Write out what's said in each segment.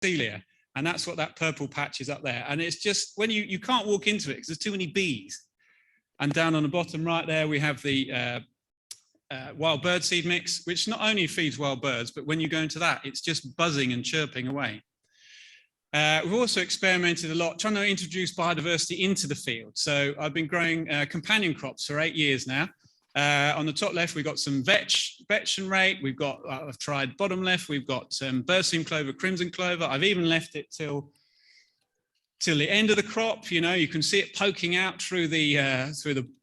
celia, and that's what that purple patch is up there. And it's just, when you can't walk into it because there's too many bees. And down on the bottom right there, we have the wild bird seed mix, which not only feeds wild birds, but when you go into that, it's just buzzing and chirping away. We've also experimented a lot trying to introduce biodiversity into the field. So I've been growing companion crops for 8 years now. On the top left, we've got some vetch and rape. We've got, I've tried bottom left, we've got berseem clover, crimson clover. I've even left it till the end of the crop. You know, you can see it poking out through the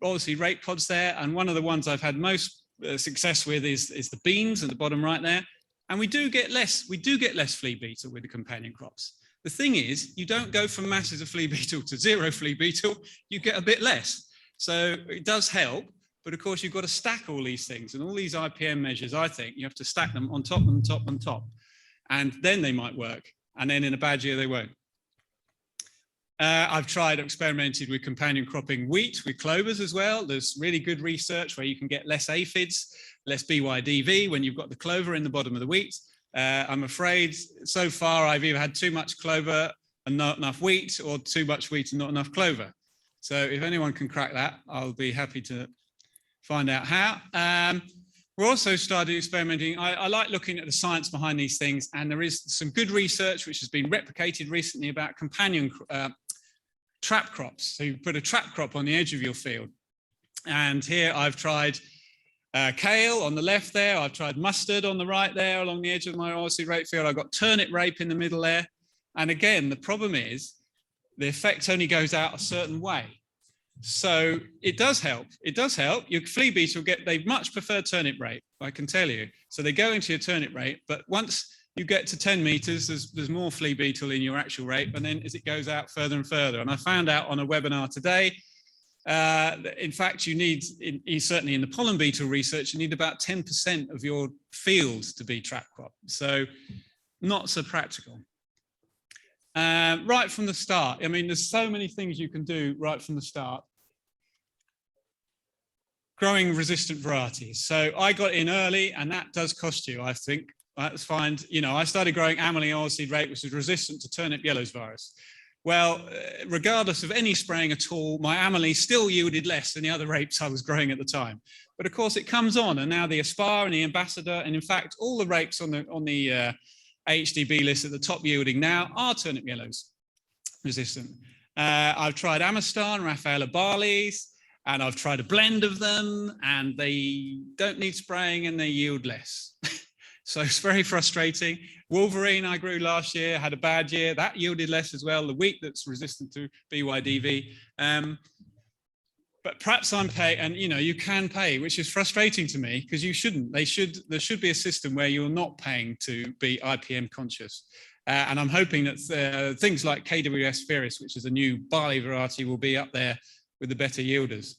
obviously rape pods there. And one of the ones I've had most success with is the beans at the bottom right there. And we do get less flea beetle with the companion crops. The thing is, you don't go from masses of flea beetle to zero flea beetle, you get a bit less. So it does help, but of course you've got to stack all these things, and all these IPM measures, I think, you have to stack them on top, on top, on top, and then they might work, and then in a bad year they won't. I've experimented with companion cropping wheat with clovers as well. There's really good research where you can get less aphids, less BYDV when you've got the clover in the bottom of the wheat. I'm afraid so far I've either had too much clover and not enough wheat, or too much wheat and not enough clover. So if anyone can crack that, I'll be happy to find out how. We're also started experimenting. I like looking at the science behind these things, and there is some good research which has been replicated recently about companion trap crops. So you put a trap crop on the edge of your field. And here I've tried kale on the left there. I've tried mustard on the right there along the edge of my oilseed rape field. I've got turnip rape in the middle there. And again, the problem is the effect only goes out a certain way. So it does help. It does help. Your flea beetle they much prefer turnip rape, I can tell you. So they go into your turnip rape, but once you get to 10 meters, there's more flea beetle in your actual rape. And then as it goes out further and further. And I found out on a webinar today, in fact, you need, certainly in the pollen beetle research, you need about 10% of your fields to be trap crop. So not so practical. Right from the start, I mean, there's so many things you can do right from the start. Growing resistant varieties. So I got in early, and that does cost you, I think. That's fine. You know, I started growing Amelie oilseed rape, which is resistant to turnip yellows virus. Well, regardless of any spraying at all, my Amelie still yielded less than the other rapes I was growing at the time. But of course, it comes on, and now the Aspar and the Ambassador, and in fact, all the rapes on the AHDB list at the top yielding now are turnip yellows resistant. I've tried Amistar and Rafaela barleys, and I've tried a blend of them, and they don't need spraying and they yield less. So it's very frustrating. Wolverine I grew last year, had a bad year. That yielded less as well. The wheat that's resistant to BYDV. But perhaps I'm paying, and you know, you can pay, which is frustrating to me because you shouldn't. There should be a system where you're not paying to be IPM conscious. And I'm hoping that things like KWS Spheris, which is a new barley variety, will be up there with the better yielders.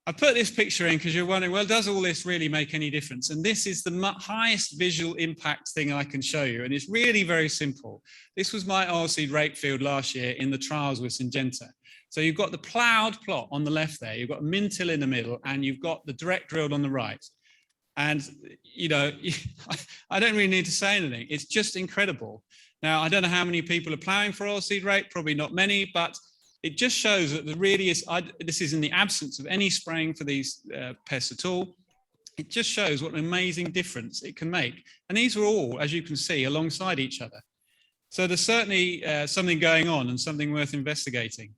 I put this picture in because you're wondering, well, does all this really make any difference? And this is the highest visual impact thing I can show you. And it's really very simple. This was my oilseed rape field last year in the trials with Syngenta. So you've got the ploughed plot on the left there, you've got a min-till in the middle, and you've got the direct drilled on the right. And, you know, I don't really need to say anything. It's just incredible. Now, I don't know how many people are ploughing for oilseed rape, probably not many, but it just shows that there really is, this is in the absence of any spraying for these pests at all. It just shows what an amazing difference it can make. And these are all, as you can see, alongside each other. So there's certainly something going on and something worth investigating.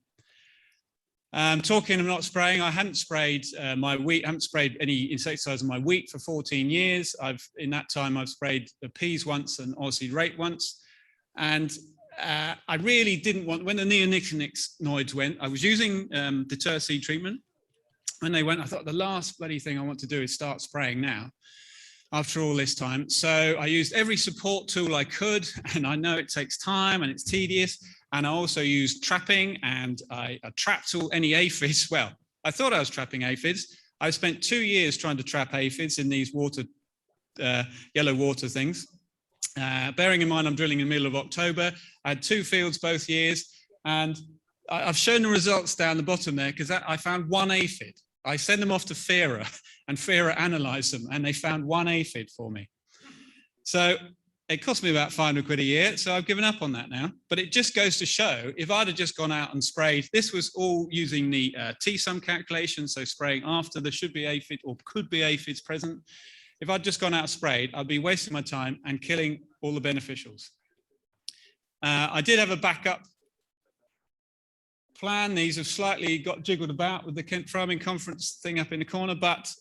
Talking of not spraying, I hadn't sprayed my wheat, haven't sprayed any insecticides on my wheat for 14 years. In that time, I've sprayed the peas once and oilseed rape once. And I really didn't want, when the neonicotinoids went, I was using deter seed treatment. When they went, I thought the last bloody thing I want to do is start spraying now, after all this time. So I used every support tool I could, and I know it takes time and it's tedious. And I also used trapping, and I trapped any aphids. Well, I thought I was trapping aphids. I spent 2 years trying to trap aphids in these yellow water things. Bearing in mind I'm drilling in the middle of October, I had 2 fields both years, and I've shown the results down the bottom there because I found 1 aphid. I sent them off to FERA, and FERA analysed them, and they found 1 aphid for me. So It cost me about 500 quid a year, so I've given up on that now. But it just goes to show, if I'd have just gone out and sprayed, this was all using the T-sum calculation, so spraying after there should be aphid or could be aphids present. If I'd just gone out and sprayed, I'd be wasting my time and killing all the beneficials. I did have a backup plan. These have slightly got jiggled about with the Kent Farming Conference thing up in the corner, but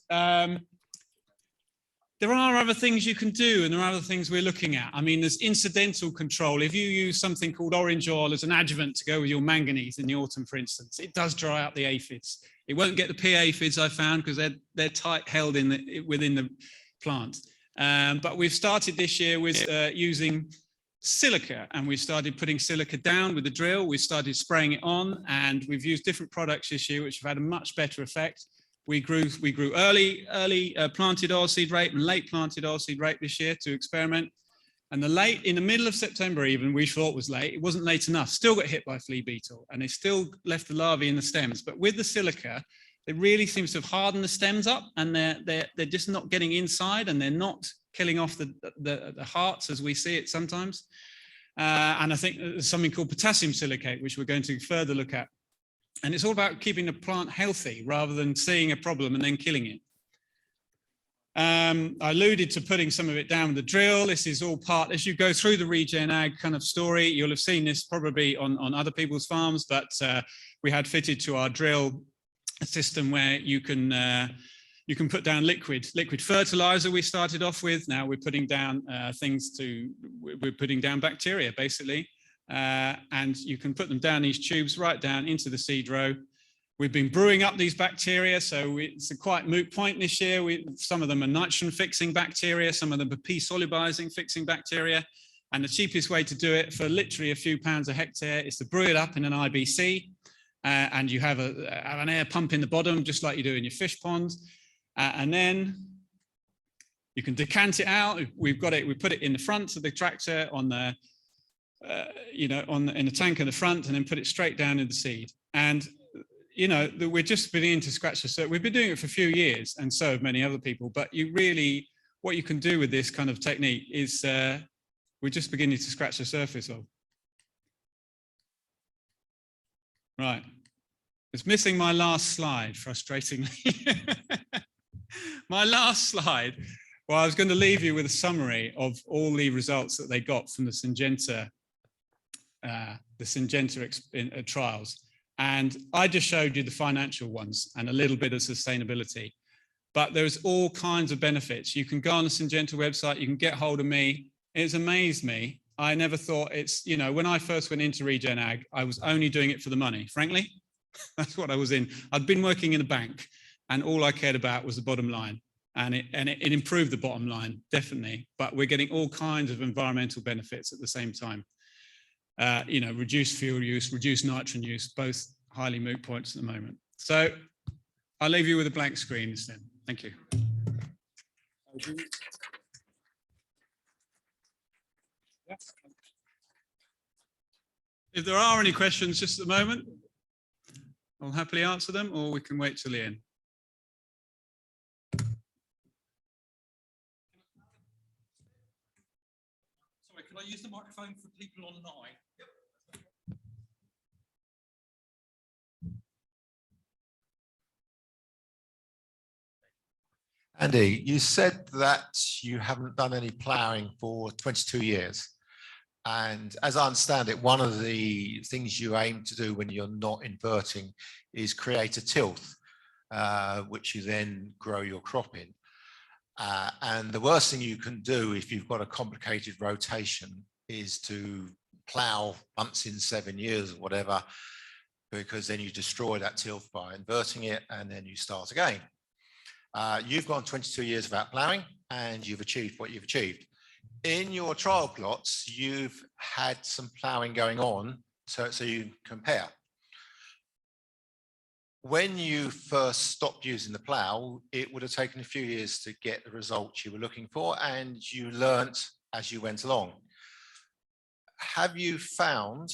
there are other things you can do, and there are other things we're looking at. I mean, there's incidental control. If you use something called orange oil as an adjuvant to go with your manganese in the autumn, for instance, it does dry out the aphids. It won't get the P aphids, I found, because they're tight held within the plant. But we've started this year with using silica, and we started putting silica down with the drill. We started spraying it on, and we've used different products this year, which have had a much better effect. We grew early planted oilseed rape and late planted oilseed rape this year to experiment. And in the middle of September even, we thought was late. It wasn't late enough. Still got hit by flea beetle, and they still left the larvae in the stems. But with the silica, it really seems to have hardened the stems up, and they're just not getting inside, and they're not killing off the hearts as we see it sometimes. And I think there's something called potassium silicate, which we're going to further look at. And it's all about keeping the plant healthy rather than seeing a problem and then killing it. I alluded to putting some of it down with the drill. This is all part, as you go through the Regen Ag kind of story, you'll have seen this probably on other people's farms, but we had fitted to our drill a system where you can put down liquid fertilizer. We started off with. Now we're putting down we're putting down bacteria basically. And you can put them down these tubes right down into the seed row. We've been brewing up these bacteria, so it's a quite moot point this year. Some of them are nitrogen fixing bacteria, some of them are P-solubilizing fixing bacteria, and the cheapest way to do it for literally a few pounds a hectare is to brew it up in an IBC, and you have an air pump in the bottom, just like you do in your fish pond, and then you can decant it out. We put it in the front of the tractor on the in the tank in the front, and then put it straight down in the seed. And we're just beginning to scratch the surface. We've been doing it for a few years, and so have many other people. But what you can do with this kind of technique is we're just beginning to scratch the surface of. Right, it's missing my last slide, frustratingly. My last slide. Well, I was going to leave you with a summary of all the results that they got from the Syngenta trials. And I just showed you the financial ones and a little bit of sustainability. But there's all kinds of benefits. You can go on the Syngenta website, you can get hold of me. It's amazed me. I never thought when I first went into Regen Ag, I was only doing it for the money, frankly. That's what I was in. I'd been working in a bank, and all I cared about was the bottom line. And it improved the bottom line, definitely. But we're getting all kinds of environmental benefits at the same time. Reduced fuel use, reduced nitrogen use, both highly moot points at the moment. So I'll leave you with a blank screen instead. Thank you. If there are any questions just at the moment, I'll happily answer them, or we can wait till the end. Sorry, can I use the microphone for people online? Andy, you said that you haven't done any ploughing for 22 years. And as I understand it, one of the things you aim to do when you're not inverting is create a tilth, which you then grow your crop in. And the worst thing you can do if you've got a complicated rotation is to plough once in 7 years or whatever, because then you destroy that tilth by inverting it and then you start again. You've gone 22 years without ploughing and you've achieved what you've achieved. In your trial plots, you've had some ploughing going on, so you compare. When you first stopped using the plough, it would have taken a few years to get the results you were looking for, and you learnt as you went along. Have you found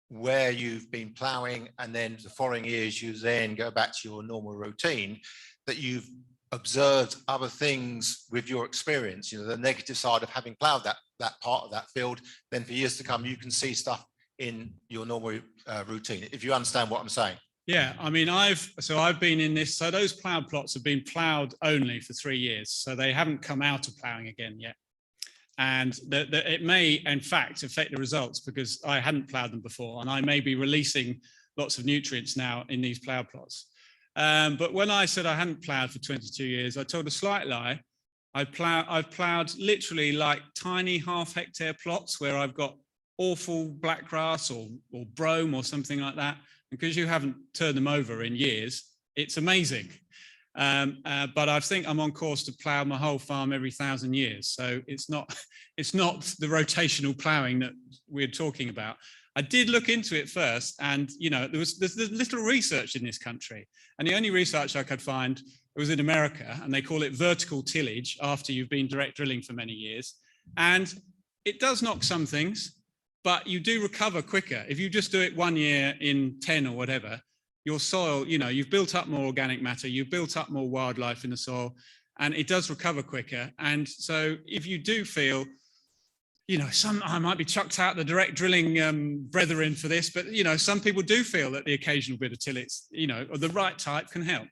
where you've been ploughing and then the following years you then go back to your normal routine, that you've observed other things with your experience, you know, the negative side of having ploughed that part of that field, then for years to come, you can see stuff in your normal routine, if you understand what I'm saying. Yeah, I mean, I've been in this, so those ploughed plots have been ploughed only for 3 years, so they haven't come out of ploughing again yet. And it may, in fact, affect the results because I hadn't ploughed them before, and I may be releasing lots of nutrients now in these ploughed plots. But when I said I hadn't ploughed for 22 years, I told a slight lie. I've ploughed literally like tiny half-hectare plots where I've got awful black grass or brome or something like that. Because you haven't turned them over in years, it's amazing. But I think I'm on course to plough my whole farm every 1,000 years. So it's not the rotational ploughing that we're talking about. I did look into it first, and you know, there's little research in this country, and the only research I could find was in America, and they call it vertical tillage after you've been direct drilling for many years, and it does knock some things, but you do recover quicker if you just do it 1 year in 10 or whatever. Your soil, you know, you've built up more organic matter, you've built up more wildlife in the soil, and it does recover quicker. And so if you do feel, you know, I might be chucked out the direct drilling brethren for this, but, you know, some people do feel that the occasional bit of tillage, you know, or the right type can help.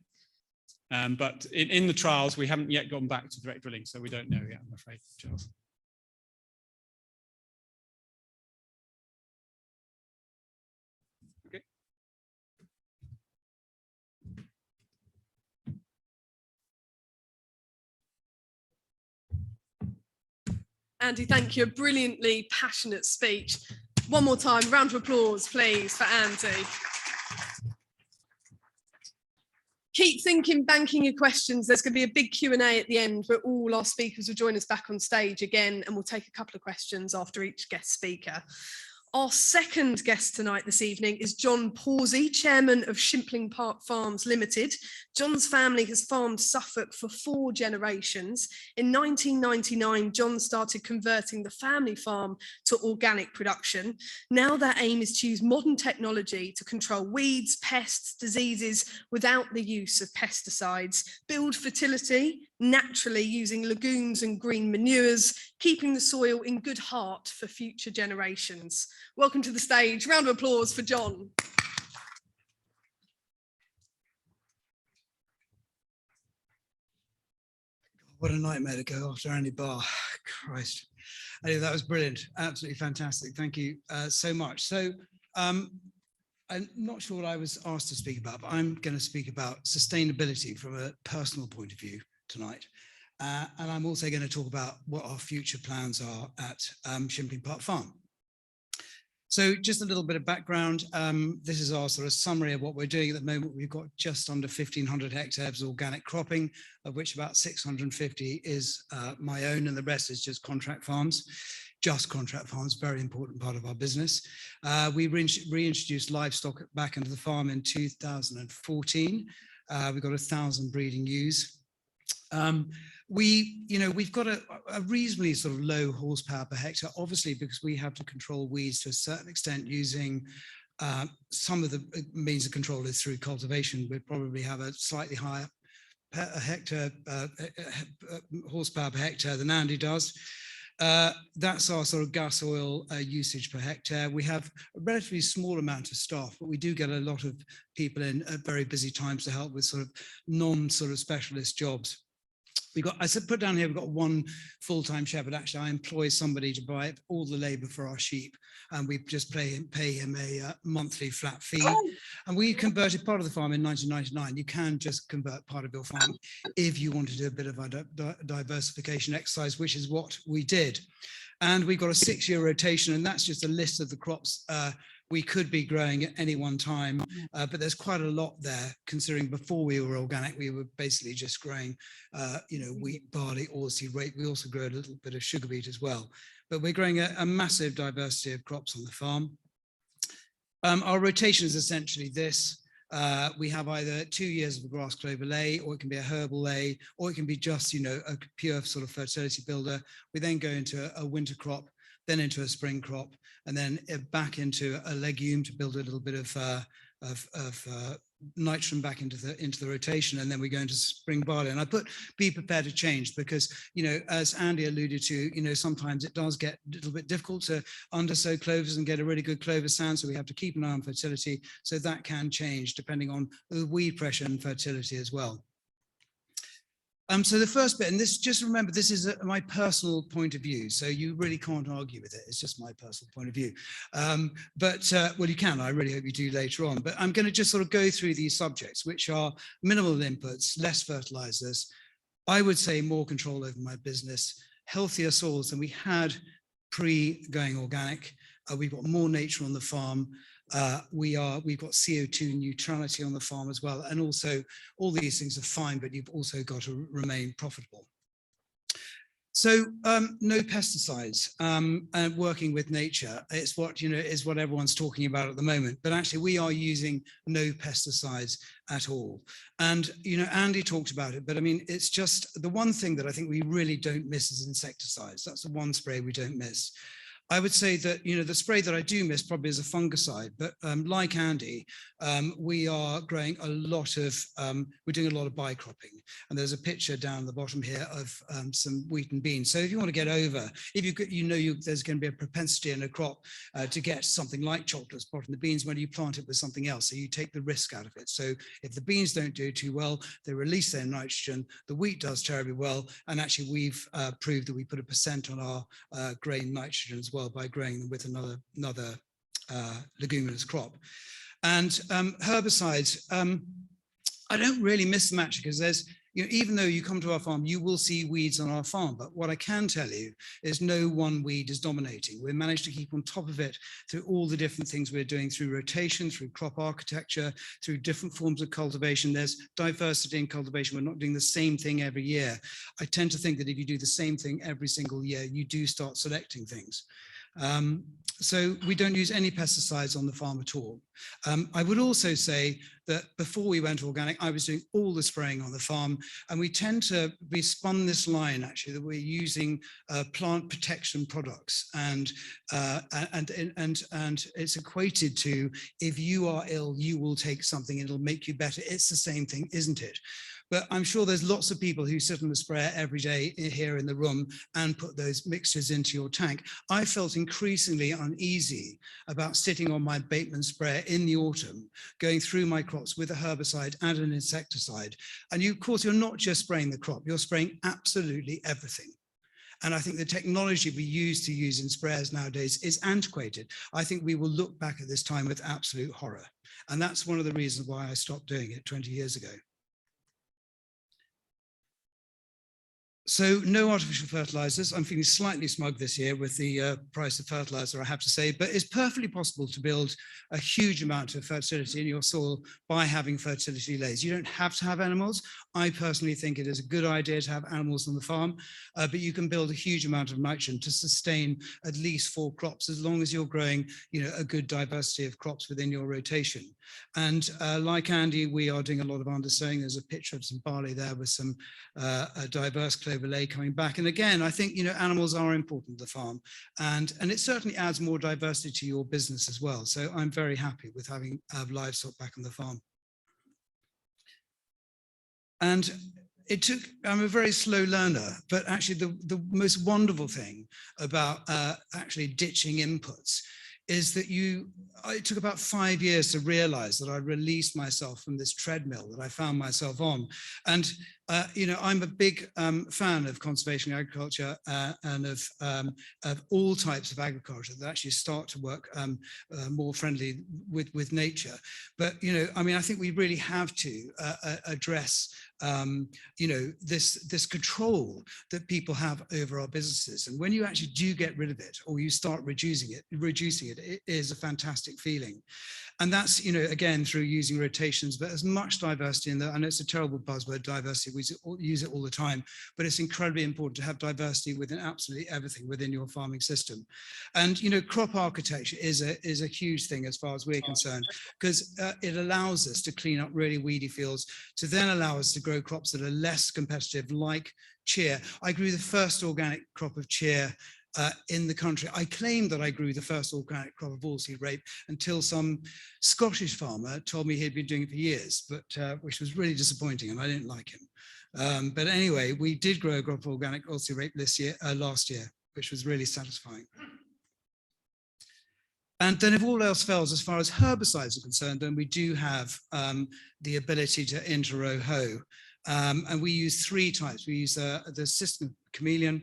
But in the trials, we haven't yet gone back to direct drilling, so we don't know yet, I'm afraid, Charles. Okay. Andy, thank you. A brilliantly passionate speech. One more time, round of applause, please, for Andy. Keep thinking, banking your questions. There's going to be a big Q&A at the end where all our speakers will join us back on stage again, and we'll take a couple of questions after each guest speaker. Our second guest tonight this evening is John Pawsey, chairman of Shipling Farms Limited. John's family has farmed Suffolk for 4 generations. In 1999, John started converting the family farm to organic production. Now their aim is to use modern technology to control weeds, pests, diseases without the use of pesticides, build fertility naturally using legumes and green manures, keeping the soil in good heart for future generations. Welcome to the stage. Round of applause for John. What a nightmare to go after Andy Barr. Christ. Anyway, that was brilliant. Absolutely fantastic. Thank you so much. So I'm not sure what I was asked to speak about, but I'm going to speak about sustainability from a personal point of view tonight. And I'm also going to talk about what our future plans are at Shipling Park Farm. So just a little bit of background. This is our sort of summary of what we're doing at the moment. We've got just under 1,500 hectares of organic cropping, of which about 650 is my own, and the rest is just contract farms. Just contract farms, very important part of our business. We reintroduced livestock back into the farm in 2014. We've got 1,000 breeding ewes. We've got a reasonably sort of low horsepower per hectare, obviously because we have to control weeds to a certain extent using some of the means of control is through cultivation. We'd probably have a slightly higher horsepower per hectare than Andy does. That's our sort of gas oil usage per hectare. We have a relatively small amount of staff, but we do get a lot of people in at very busy times to help with sort of specialist jobs. I put down here, we've got 1 full-time shepherd. Actually, I employ somebody to buy all the labor for our sheep, and we just pay him a monthly flat fee. And we converted part of the farm in 1999. You can just convert part of your farm if you want to do a bit of a diversification exercise, which is what we did. And we've got a 6-year rotation, and that's just a list of the crops we could be growing at any one time, but there's quite a lot there, considering before we were organic, we were basically just growing, wheat, barley, oilseed rape. We also grow a little bit of sugar beet as well, but we're growing a massive diversity of crops on the farm. Our rotation is essentially this. We have either 2 years of a grass clover lay, or it can be a herbal lay, or it can be just, a pure sort of fertility builder. We then go into a winter crop, then into a spring crop, and then back into a legume to build a little bit of nitrogen back into the rotation, and then we go into spring barley. And I put be prepared to change because, you know, as Andy alluded to, you know, sometimes it does get a little bit difficult to undersow clovers and get a really good clover stand, so we have to keep an eye on fertility. So that can change depending on the weed pressure and fertility as well. So the first bit, and this, just remember, this is my personal point of view, so you really can't argue with it. It's just my personal point of view. Well, you can. I really hope you do later on. But I'm going to just sort of go through these subjects, which are minimal inputs, less fertilizers, I would say more control over my business, healthier soils than we had pre-going organic. We've got more nature on the farm. We've got CO2 neutrality on the farm as well. And also all these things are fine, but you've also got to remain profitable. So no pesticides and working with nature. It's what, you know, is what everyone's talking about at the moment. But actually we are using no pesticides at all. And, you know, Andy talked about it, but I mean, it's just the one thing that I think we really don't miss is insecticides. That's the one spray we don't miss. I would say that, you know, the spray that I do miss probably is a fungicide, but like Andy, we are growing a lot of, we're doing a lot of bicropping. And there's a picture down the bottom here of some wheat and beans. So if you want to get over, if there's going to be a propensity in a crop to get something like chocolate spot in the beans when you plant it with something else. So you take the risk out of it. So if the beans don't do too well, they release their nitrogen, the wheat does terribly well. And actually we've proved that we put 1% on our grain nitrogen as well by growing them with another leguminous crop. And herbicides, I don't really miss them actually, because there's, you know, even though you come to our farm, you will see weeds on our farm. But what I can tell you is no one weed is dominating. We managed to keep on top of it through all the different things we're doing through rotation, through crop architecture, through different forms of cultivation. There's diversity in cultivation. We're not doing the same thing every year. I tend to think that if you do the same thing every single year, you do start selecting things. So we don't use any pesticides on the farm at all. I would also say that before we went organic, I was doing all the spraying on the farm, and we spun this line actually that we're using plant protection products, and it's equated to, if you are ill, you will take something, it'll make you better. It's the same thing, isn't it? But I'm sure there's lots of people who sit on the sprayer every day here in the room and put those mixtures into your tank. I felt increasingly uneasy about sitting on my Bateman sprayer in the autumn, going through my crops with a herbicide and an insecticide. And of course, you're not just spraying the crop, you're spraying absolutely everything. And I think the technology we use in sprayers nowadays is antiquated. I think we will look back at this time with absolute horror. And that's one of the reasons why I stopped doing it 20 years ago. So no artificial fertilizers. I'm feeling slightly smug this year with the price of fertilizer, I have to say, but it's perfectly possible to build a huge amount of fertility in your soil by having fertility layers. You don't have to have animals. I personally think it is a good idea to have animals on the farm, but you can build a huge amount of nitrogen to sustain at least 4 crops, as long as you're growing, you know, a good diversity of crops within your rotation. And like Andy, we are doing a lot of undersowing. There's a picture of some barley there with some a diverse overlay coming back. And again, I think, you know, animals are important to the farm, and it certainly adds more diversity to your business as well. So I'm very happy with having livestock back on the farm. And I'm a very slow learner, but actually the most wonderful thing about actually ditching inputs is that it took about 5 years to realize that I released myself from this treadmill that I found myself on. And, you know, I'm a big fan of conservation agriculture and of all types of agriculture that actually start to work more friendly with nature. But, you know, I mean, I think we really have to address you know, this control that people have over our businesses. And when you actually do get rid of it, or you start reducing it, it is a fantastic feeling. And that's, you know, again, through using rotations, but as much diversity in there. I know it's a terrible buzzword, diversity, we use it all the time, but it's incredibly important to have diversity within absolutely everything within your farming system. And, you know, crop architecture is a huge thing as far as we're concerned, because it allows us to clean up really weedy fields, to then allow us to grow crops that are less competitive, like cheer. I grew the first organic crop of cheer in the country. I claimed that I grew the first organic crop of oilseed rape until some Scottish farmer told me he'd been doing it for years, but which was really disappointing, and I didn't like him. But anyway, we did grow a crop of organic oilseed rape last year, which was really satisfying. And then if all else fails, as far as herbicides are concerned, then we do have the ability to inter-row hoe. And we use 3 types. We use the system chameleon,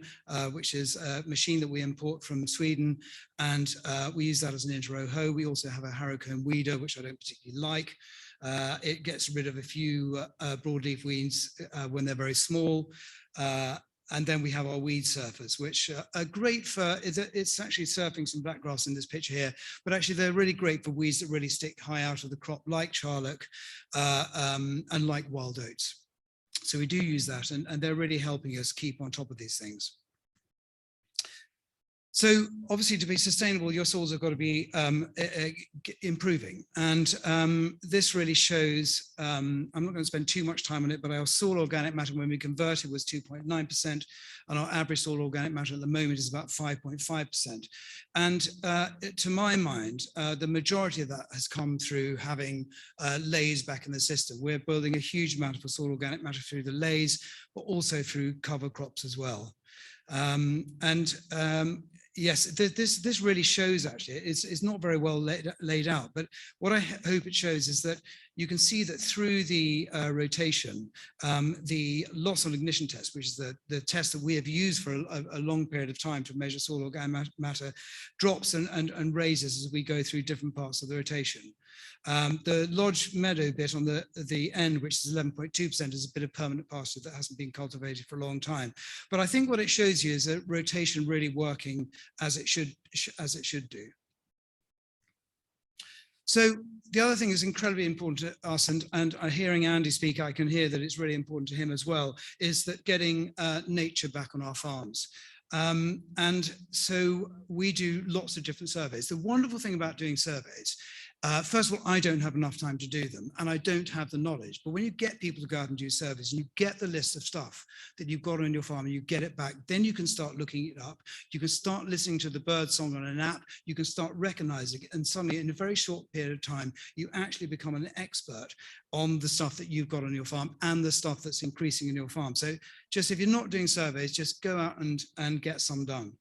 which is a machine that we import from Sweden, and we use that as an inter-row hoe. We also have a harrowcomb weeder, which I don't particularly like. It gets rid of a few broadleaf weeds when they're very small. And then we have our weed surfers, which are great for, it's actually surfing some blackgrass in this picture here, but actually they're really great for weeds that really stick high out of the crop, like charlock and like wild oats. So we do use that, and they're really helping us keep on top of these things. So obviously, to be sustainable, your soils have got to be improving. And this really shows, I'm not going to spend too much time on it, but our soil organic matter when we converted was 2.9%, and our average soil organic matter at the moment is about 5.5%. And to my mind, the majority of that has come through having lays back in the system. We're building a huge amount of soil organic matter through the lays, but also through cover crops as well. Yes, this really shows, actually, it's not very well laid out, but what I hope it shows is that you can see that through the rotation, the loss on ignition test, which is the test that we have used for a long period of time to measure soil organic matter, drops and raises as we go through different parts of the rotation. The Lodge Meadow bit on the end, which is 11.2%, is a bit of permanent pasture that hasn't been cultivated for a long time. But I think what it shows you is a rotation really working as it should do. So the other thing is incredibly important to us, and hearing Andy speak, I can hear that it's really important to him as well, is that getting nature back on our farms. And so we do lots of different surveys. The wonderful thing about doing surveys, first of all, I don't have enough time to do them, and I don't have the knowledge. But when you get people to go out and do surveys, and you get the list of stuff that you've got on your farm, and you get it back, then you can start looking it up. You can start listening to the bird song on an app. You can start recognizing it, and suddenly, in a very short period of time, you actually become an expert on the stuff that you've got on your farm and the stuff that's increasing in your farm. So just if you're not doing surveys, just go out and get some done.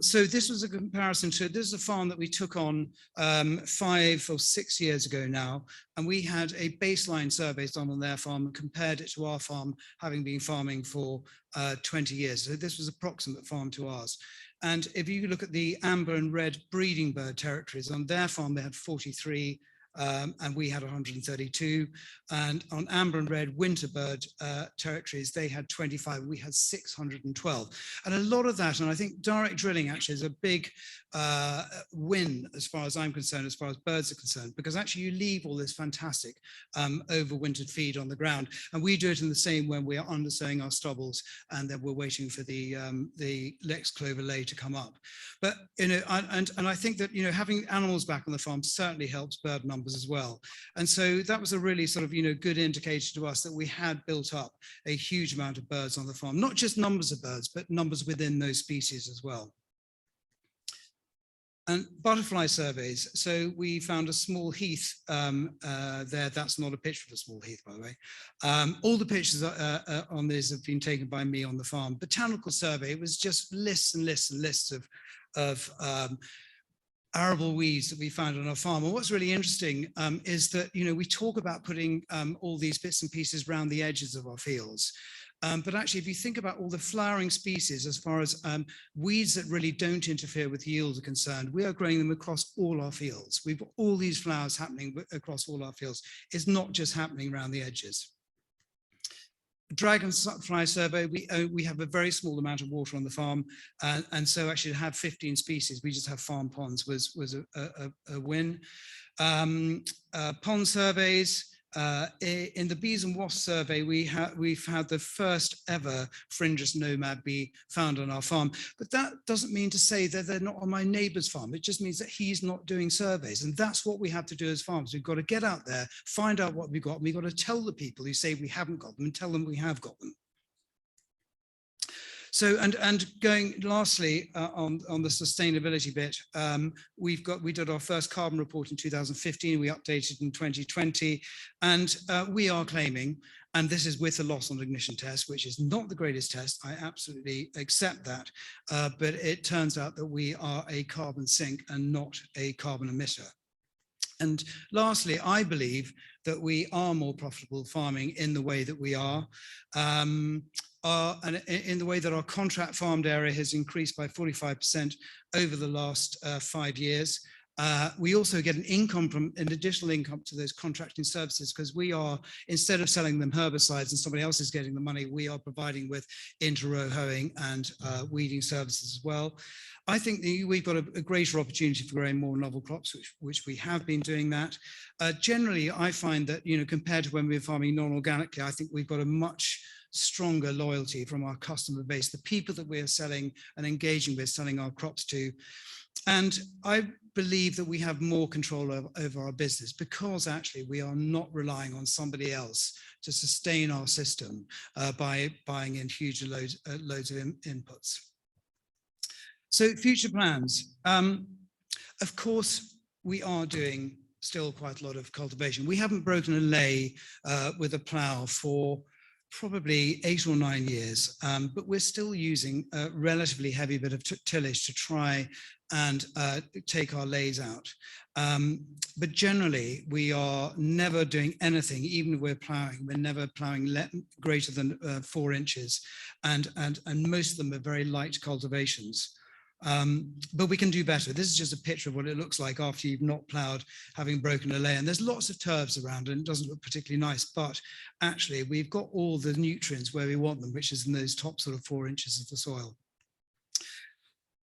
So this was a comparison to, this is a farm that we took on 5 or 6 years ago now, and we had a baseline survey done on their farm and compared it to our farm, having been farming for 20 years. So this was approximate farm to ours. And if you look at the amber and red breeding bird territories, on their farm they had 43, and we had 132, and on amber and red winter bird territories they had 25, we had 612. And a lot of that, and I think direct drilling actually is a big win as far as I'm concerned, as far as birds are concerned, because actually you leave all this fantastic overwintered feed on the ground, and we do it in the same when we are undersowing our stubbles and then we're waiting for the next clover lay to come up. But you know, and I think that, you know, having animals back on the farm certainly helps bird numbers as well. And so that was a really sort of, you know, good indicator to us that we had built up a huge amount of birds on the farm, not just numbers of birds, but numbers within those species as well. And butterfly surveys. So we found a small heath there. That's not a picture of a small heath, by the way. All the pictures on this have been taken by me on the farm. Botanical survey, it was just lists and lists and lists of arable weeds that we found on our farm. And what's really interesting is that, you know, we talk about putting all these bits and pieces around the edges of our fields. But actually, if you think about all the flowering species, as far as weeds that really don't interfere with yield are concerned, we are growing them across all our fields. We've got all these flowers happening across all our fields. It's not just happening around the edges. Dragonfly survey, we have a very small amount of water on the farm, and so actually to have 15 species, we just have farm ponds was a win. Pond surveys, in the bees and wasps survey, we've had the first ever fringeous nomad bee found on our farm, but that doesn't mean to say that they're not on my neighbour's farm. It just means that he's not doing surveys, and that's what we have to do as farmers. We've got to get out there, find out what we've got, and we've got to tell the people who say we haven't got them and tell them we have got them. So, and going lastly on the sustainability bit, we did our first carbon report in 2015, we updated in 2020, and we are claiming, and this is with a loss on ignition test, which is not the greatest test, I absolutely accept that, but it turns out that we are a carbon sink and not a carbon emitter. And lastly, I believe that we are more profitable farming in the way that we are, and in the way that our contract farmed area has increased by 45% over the last 5 years. We also get an additional income to those contracting services, because we are, instead of selling them herbicides and somebody else is getting the money, we are providing with inter-row hoeing and weeding services as well. I think that we've got a greater opportunity for growing more novel crops, which we have been doing that. Generally, I find that, compared to when we were farming non-organically, I think we've got a much stronger loyalty from our customer base, the people that we're selling and engaging with, selling our crops to. And I believe that we have more control over our business, because actually we are not relying on somebody else to sustain our system by buying in huge loads of inputs. So future plans. Of course, we are doing still quite a lot of cultivation. We haven't broken a lay with a plough for probably 8 or 9 years, but we're still using a relatively heavy bit of tillage to try and take our lays out. But generally, we are never doing anything, even if we're ploughing, we're never ploughing greater than 4 inches, and most of them are very light cultivations. But we can do better. This is just a picture of what it looks like after you've not ploughed, having broken a lay. And there's lots of turfs around and it doesn't look particularly nice, but actually we've got all the nutrients where we want them, which is in those top sort of 4 inches of the soil.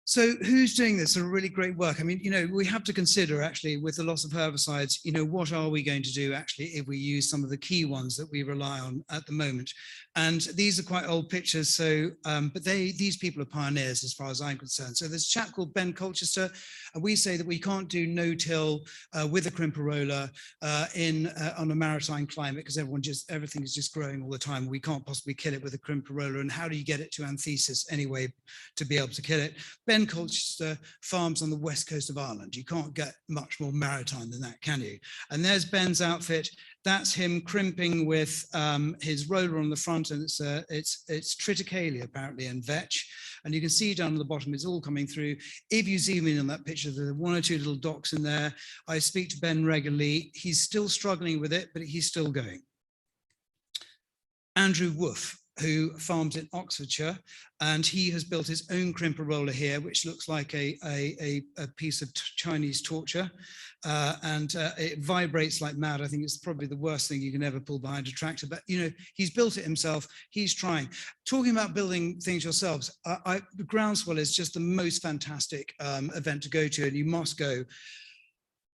So who's doing this sort of really great work? I mean, we have to consider actually with the loss of herbicides, what are we going to do actually if we use some of the key ones that we rely on at the moment? And these are quite old pictures, so but these people are pioneers as far as I'm concerned. So there's a chap called Ben Colchester, and we say that we can't do no-till with a crimper roller on a maritime climate, because everything is just growing all the time. We can't possibly kill it with a crimper roller, and how do you get it to anthesis anyway to be able to kill it? Ben Colchester farms on the west coast of Ireland. You can't get much more maritime than that, can you? And there's Ben's outfit. That's him crimping with his roller on the front, and it's triticale apparently and vetch. And you can see down at the bottom, it's all coming through. If you zoom in on that picture, there are 1 or 2 little docks in there. I speak to Ben regularly. He's still struggling with it, but he's still going. Andrew Wolf, who farms in Oxfordshire, and he has built his own crimper roller here, which looks like a piece of Chinese torture, and it vibrates like mad. I think it's probably the worst thing you can ever pull behind a tractor, but he's built it himself. He's trying. Talking about building things yourselves, the Groundswell is just the most fantastic event to go to, and you must go.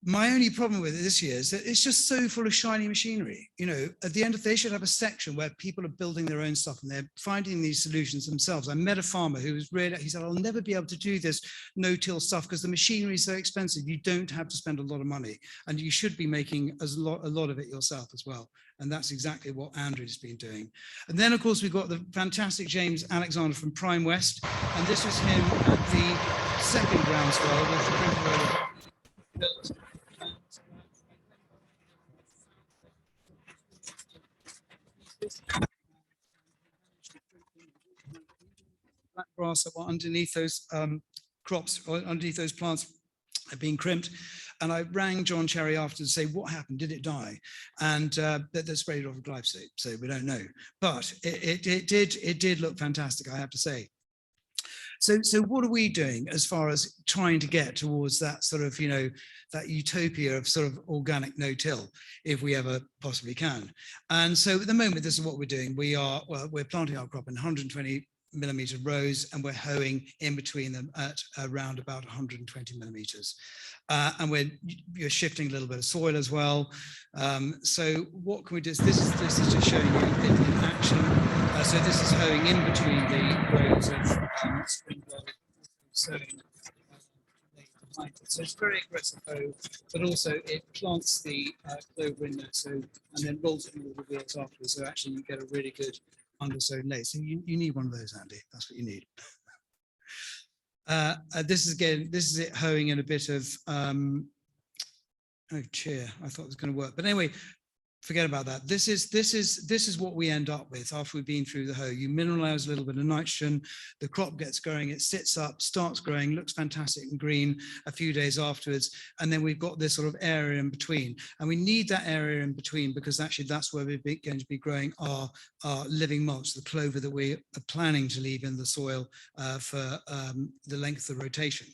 My only problem with it this year is that it's just so full of shiny machinery. At the end of they should have a section where people are building their own stuff and they're finding these solutions themselves. I met a farmer who was he said, I'll never be able to do this no-till stuff because the machinery is so expensive. You don't have to spend a lot of money, and you should be making a lot of it yourself as well. And that's exactly what Andrew's been doing. And then, of course, we've got the fantastic James Alexander from Prime West. And this was him at the second Groundswell with the crimper roller. Black grass that were underneath those crops, or underneath those plants, had been crimped. And I rang John Cherry after to say, what happened? Did it die? And they sprayed it off with glyphosate, so we don't know. But it did look fantastic, I have to say. So what are we doing as far as trying to get towards that sort of, that utopia of sort of organic no-till, if we ever possibly can? And so at the moment, this is what we're doing. We're planting our crop in 120 millimeter rows, and we're hoeing in between them at around about 120 millimeters. And we're shifting a little bit of soil as well. So what can we do? This is just showing you in action. So this is hoeing in between the rows of spring sowing. So it's very aggressive hoe, but also it plants the clover in there, and then rolls it in all the wheels afterwards. So actually you get a really good undersown late. So you need one of those, Andy. That's what you need. This is it hoeing in a bit of, oh cheer, I thought it was going to work. But anyway, forget about that. This is what we end up with after we've been through the hoe. You mineralize a little bit of nitrogen, the crop gets going, it sits up, starts growing, looks fantastic and green a few days afterwards, and then we've got this sort of area in between. And we need that area in between because actually that's where we're going to be growing our living mulch, the clover that we are planning to leave in the soil for the length of the rotation.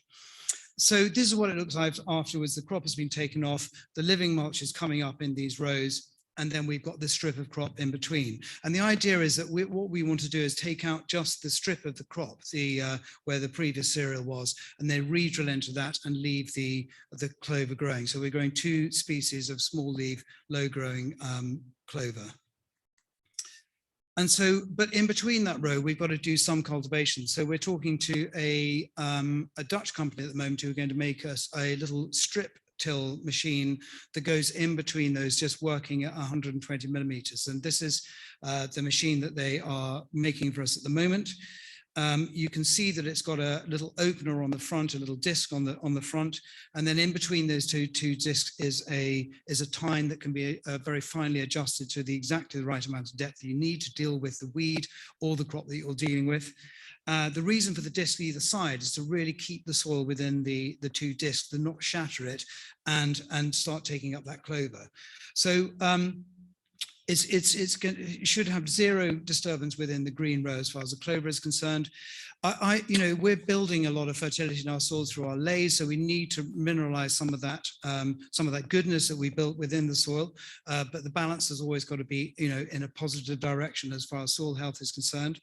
So this is what it looks like afterwards. The crop has been taken off, the living mulch is coming up in these rows, and then we've got this strip of crop in between. And the idea is that what we want to do is take out just the strip of the crop, where the previous cereal was, and then re-drill into that and leave the clover growing. So we're growing 2 species of small leaf, low growing clover. And so, but in between that row, we've got to do some cultivation. So we're talking to a Dutch company at the moment who are going to make us a little strip till machine that goes in between those, just working at 120 millimeters. And this is the machine that they are making for us at the moment. You can see that it's got a little opener on the front, a little disc on the front, and then in between those two discs is a tine that can be very finely adjusted to exactly the right amount of depth you need to deal with the weed or the crop that you're dealing with. The reason for the disc either side is to really keep the soil within the 2 discs, to not shatter it and start taking up that clover. So it should have 0 disturbance within the green row as far as the clover is concerned. We're building a lot of fertility in our soil through our layers, so we need to mineralize some of that goodness that we built within the soil. But the balance has always got to be, in a positive direction as far as soil health is concerned.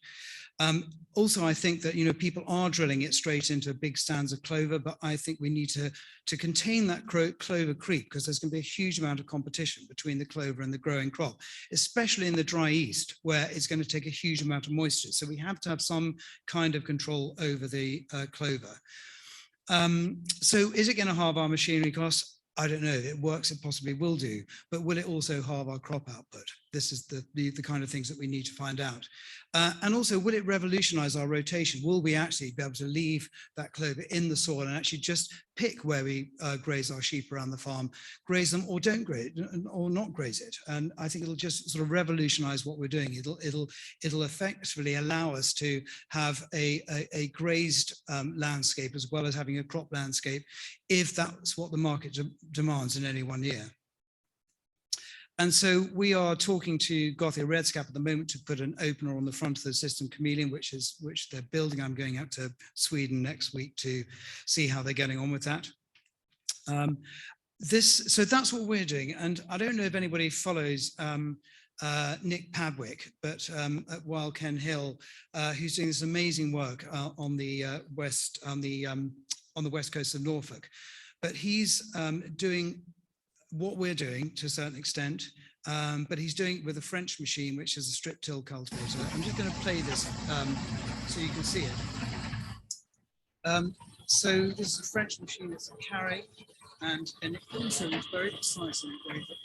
Also, I think that people are drilling it straight into big stands of clover, but I think we need to contain that clover creep, because there's going to be a huge amount of competition between the clover and the growing crop, especially in the dry east, where it's going to take a huge amount of moisture. So we have to have some kind of control over the clover. So is it going to halve our machinery costs? I don't know. It works, it possibly will do, but will it also halve our crop output? This is the kind of things that we need to find out. And also, will it revolutionize our rotation? Will we actually be able to leave that clover in the soil and actually just pick where we graze our sheep around the farm, graze them or don't graze or not graze it? And I think it'll just sort of revolutionize what we're doing. It'll effectively allow us to have a grazed landscape as well as having a crop landscape, if that's what the market demands in any one year. And so we are talking to Gothia Red Scab at the moment to put an opener on the front of the system chameleon, which they're building. I'm going out to Sweden next week to see how they're getting on with that. So that's what we're doing. And I don't know if anybody follows Nick Padwick, but at Wild Ken Hill, who's doing this amazing work on the west coast of Norfolk. But he's doing what we're doing to a certain extent, but he's doing it with a French machine, which is a strip till cultivator. I'm just going to play this so you can see it. So this is a French machine, it's a carry, and it also is very precise in the way that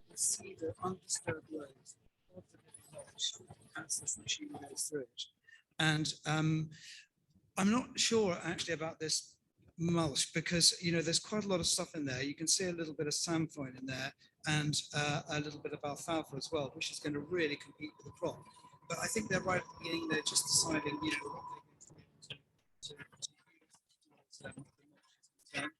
you see the undisturbed rows of the living mulch as this machine goes through it. And I'm not sure actually about this mulch, because there's quite a lot of stuff in there. You can see a little bit of samphire in there and a little bit of alfalfa as well, which is going to really compete with the crop. But I think they're right at the beginning, they're just deciding what they're going to do.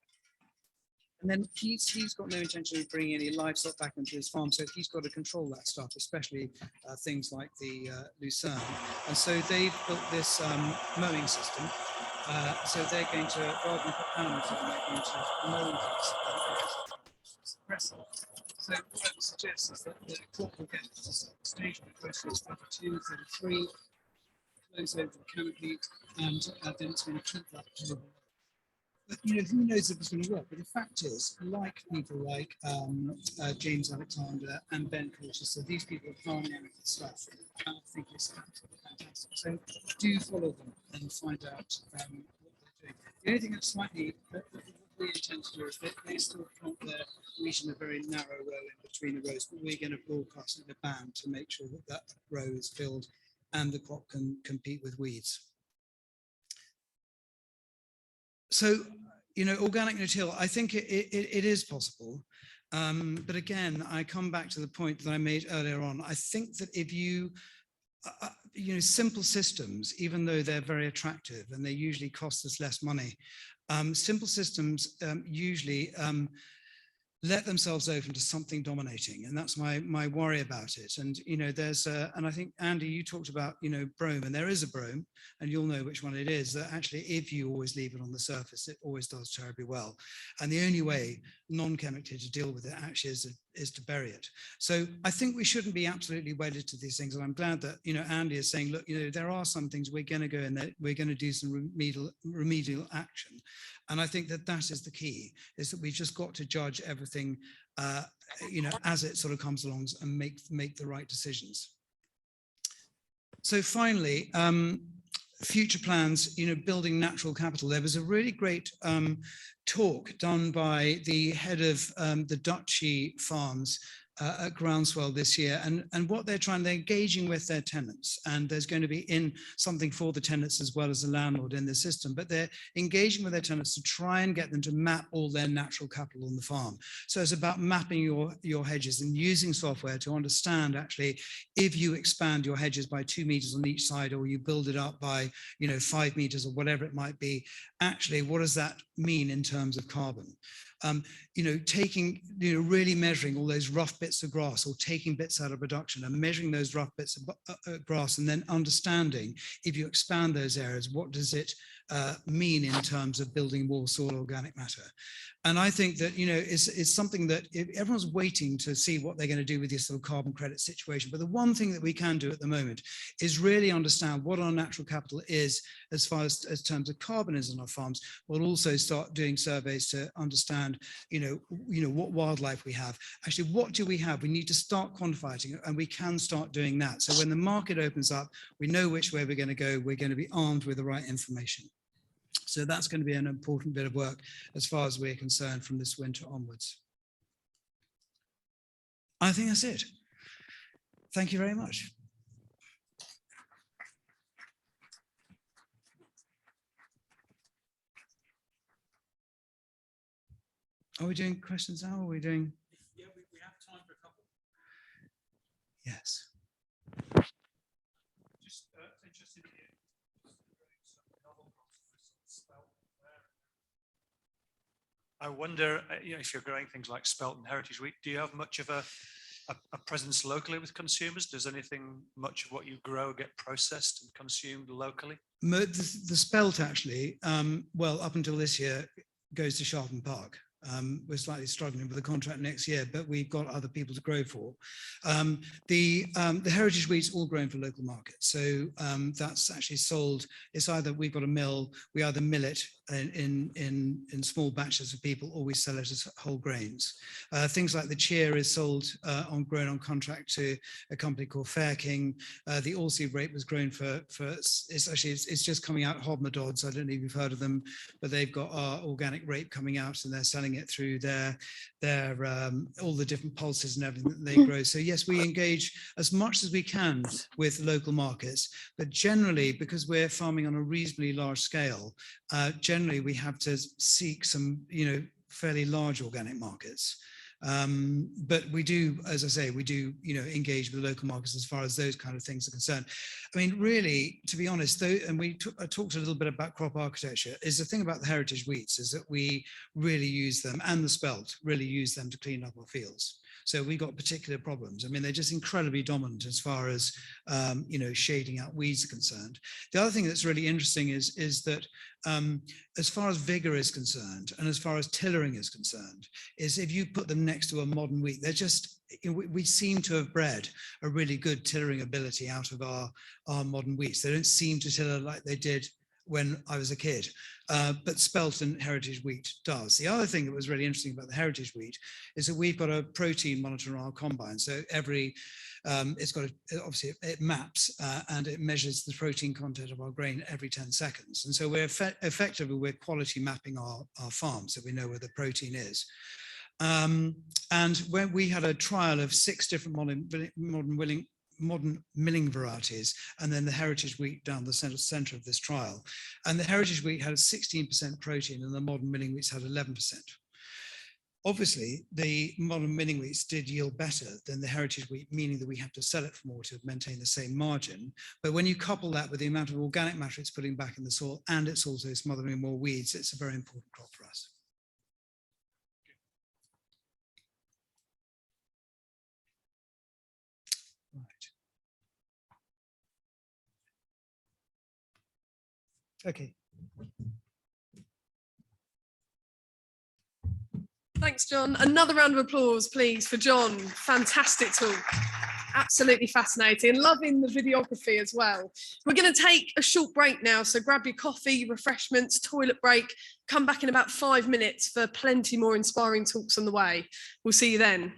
And then he's got no intention of bringing any livestock back into his farm, so he's got to control that stuff, especially things like the lucerne. And so they've built this mowing system. So they're going to, rather than put animals on, they're going to mow these suppressor. So what I would suggest is that the crop will get to a stage of the process 32, 33, close over the canopy, and then it's going to keep that clover. But who knows if it's going to work? But the fact is, like people like James Alexander and Ben Colchester, these people are pioneering this stuff. I think it's absolutely fantastic. So do follow them and find out what they're doing. The only thing that's slightly what we intend to do is they still plant their wheat in a very narrow row in between the rows, but we're going to broadcast in a band to make sure that that row is filled and the crop can compete with weeds. So, you know, organic no-till, I think it is possible. But again, I come back to the point that I made earlier on. I think that if you, you know, simple systems, even though they're very attractive and they usually cost us less money, simple systems usually let themselves open to something dominating, and that's my worry about it. And you know, there's and I think Andy, you talked about, you know, brome, and there is a brome, and you'll know which one it is, that actually if you always leave it on the surface, it always does terribly well. And the only way non-chemically to deal with it actually is to bury it. So I think we shouldn't be absolutely wedded to these things, and I'm glad that, you know, Andy is saying, look, you know, there are some things we're going to go in there, we're going to do some remedial action. And I think that that is the key, is that we've just got to judge everything, you know, as it sort of comes along and make the right decisions. So finally, future plans, you know, building natural capital. There was a really great talk done by the head of the Duchy farms at Groundswell this year, and what they're engaging with their tenants, and there's going to be in something for the tenants as well as the landlord in the system, but they're engaging with their tenants to try and get them to map all their natural capital on the farm. So it's about mapping your hedges and using software to understand, actually, if you expand your hedges by 2 meters on each side, or you build it up by, you know, 5 meters or whatever it might be, actually, what does that mean in terms of carbon? You know, taking, you know, really measuring all those rough bits of grass, or taking bits out of production and measuring those rough bits of grass, and then understanding, if you expand those areas, what does it mean in terms of building more soil organic matter? And I think that, you know, it's something that everyone's waiting to see what they're going to do with this sort of carbon credit situation. But the one thing that we can do at the moment is really understand what our natural capital is as far as terms of carbon is on our farms. We'll also start doing surveys to understand, you know, what wildlife we have. Actually, what do we have? We need to start quantifying it, and we can start doing that. So when the market opens up, we know which way we're going to go. We're going to be armed with the right information. So that's going to be an important bit of work as far as we're concerned from this winter onwards. I think that's it. Thank you very much. Are we doing questions now? Or are we doing? Yeah, we have time for a couple. Yes. Just interested in I wonder, you know, if you're growing things like spelt and heritage wheat, do you have much of a presence locally with consumers? Does anything, much of what you grow, get processed and consumed locally? The spelt actually, well, up until this year, goes to Sharpen Park. We're slightly struggling with the contract next year, but we've got other people to grow for. The heritage wheat's all grown for local markets, so that's actually sold. It's either we've got a mill, we either mill it in small batches for people, or we sell it as whole grains. Things like the cheer is sold grown on contract to a company called Fair King. The oilseed rape was grown for it's just coming out, Hobnadods. I don't know if you've heard of them, but they've got organic rape coming out, and they're selling it through their all the different pulses and everything that they grow. So yes, we engage as much as we can with local markets, but generally, because we're farming on a reasonably large scale, generally we have to seek some, you know, fairly large organic markets. But we do, as I say, we do, you know, engage with local markets as far as those kind of things are concerned. I mean, really, to be honest, though, and I talked a little bit about crop architecture, is the thing about the heritage wheats is that we really use them, and the spelt really use them to clean up our fields. So we got particular problems. I mean, they're just incredibly dominant as far as, you know, shading out weeds are concerned. The other thing that's really interesting is that as far as vigor is concerned, and as far as tillering is concerned, is if you put them next to a modern wheat, they're just, we seem to have bred a really good tillering ability out of our modern wheats. They don't seem to tiller like they did when I was a kid, but spelt and heritage wheat does. The other thing that was really interesting about the heritage wheat is that we've got a protein monitor on our combine. So every, it's got, obviously it maps and it measures the protein content of our grain every 10 seconds. And so we're effectively, we're quality mapping our farm, so we know where the protein is. And when we had a trial of 6 different modern milling varieties, and then the heritage wheat down the center of this trial. And the heritage wheat had 16% protein and the modern milling wheats had 11%. Obviously, the modern milling wheats did yield better than the heritage wheat, meaning that we have to sell it for more to maintain the same margin. But when you couple that with the amount of organic matter it's putting back in the soil, and it's also smothering more weeds, it's a very important crop for us. Okay. Thanks, John. Another round of applause, please, for John. Fantastic talk. Absolutely fascinating. Loving the videography as well. We're going to take a short break now, so grab your coffee, refreshments, toilet break. Come back in about 5 minutes for plenty more inspiring talks on the way. We'll see you then.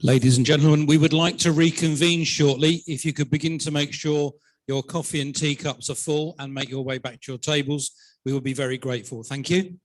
Ladies and gentlemen, we would like to reconvene shortly. If you could begin to make sure your coffee and tea cups are full and make your way back to your tables, we will be very grateful. Thank you.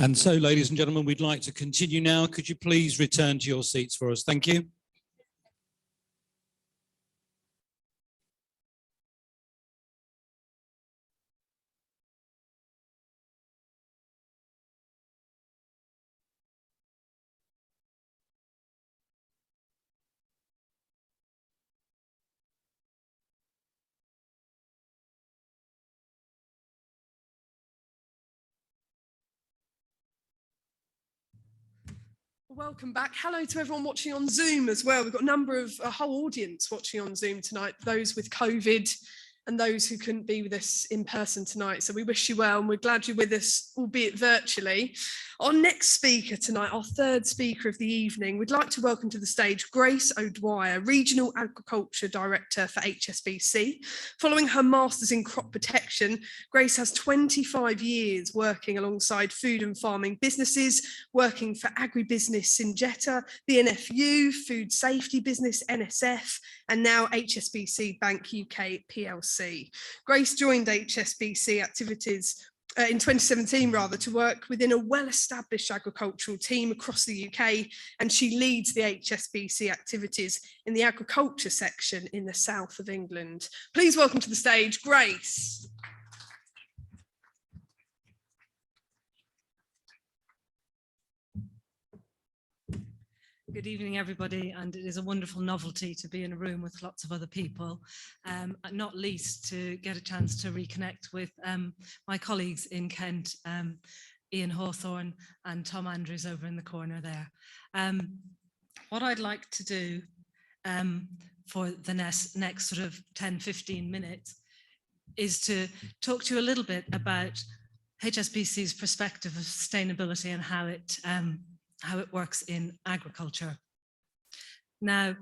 And so, ladies and gentlemen, we'd like to continue now. Could you please return to your seats for us? Thank you. Welcome back. Hello to everyone watching on Zoom as well. We've got a whole audience watching on Zoom tonight, those with COVID and those who couldn't be with us in person tonight. So we wish you well and we're glad you're with us, albeit virtually. Our next speaker tonight, our third speaker of the evening, we'd like to welcome to the stage Grace O'Dwyer, Regional Agriculture Director for Hsbc. Following her Masters in Crop Protection, Grace has 25 years working alongside food and farming businesses, working for agribusiness Syngenta, the NFU, Food Safety Business, NSF, and now HSBC Bank UK PLC. Grace joined HSBC activities in 2017 to work within a well-established agricultural team across the UK, and she leads the HSBC activities in the agriculture section in the south of England. Please welcome to the stage, Grace. Good evening, everybody, and it is a wonderful novelty to be in a room with lots of other people, not least to get a chance to reconnect with my colleagues in Kent, Ian Hawthorne and Tom Andrews over in the corner there. What I'd like to do for the next sort of 10-15 minutes is to talk to you a little bit about HSBC's perspective of sustainability and how it works in agriculture. Now,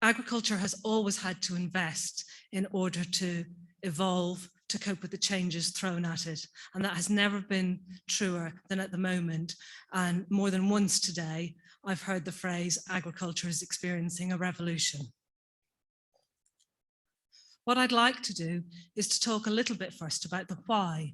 agriculture has always had to invest in order to evolve, to cope with the changes thrown at it. And that has never been truer than at the moment. And more than once today, I've heard the phrase, agriculture is experiencing a revolution. What I'd like to do is to talk a little bit first about the why.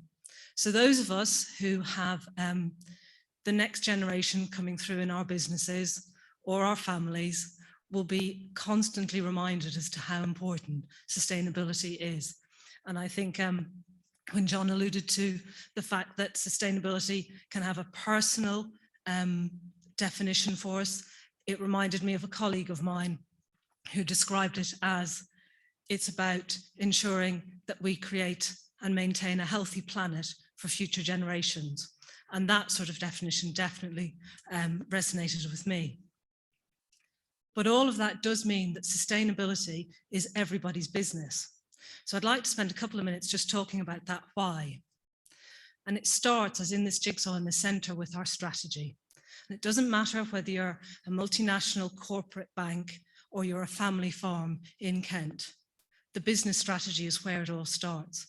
So those of us who have the next generation coming through in our businesses or our families will be constantly reminded as to how important sustainability is. And I think when John alluded to the fact that sustainability can have a personal definition for us, it reminded me of a colleague of mine who described it as it's about ensuring that we create and maintain a healthy planet for future generations. And that sort of definition definitely resonated with me. But all of that does mean that sustainability is everybody's business. So I'd like to spend a couple of minutes just talking about that why. And it starts, as in this jigsaw in the center, with our strategy. And it doesn't matter whether you're a multinational corporate bank or you're a family farm in Kent. The business strategy is where it all starts.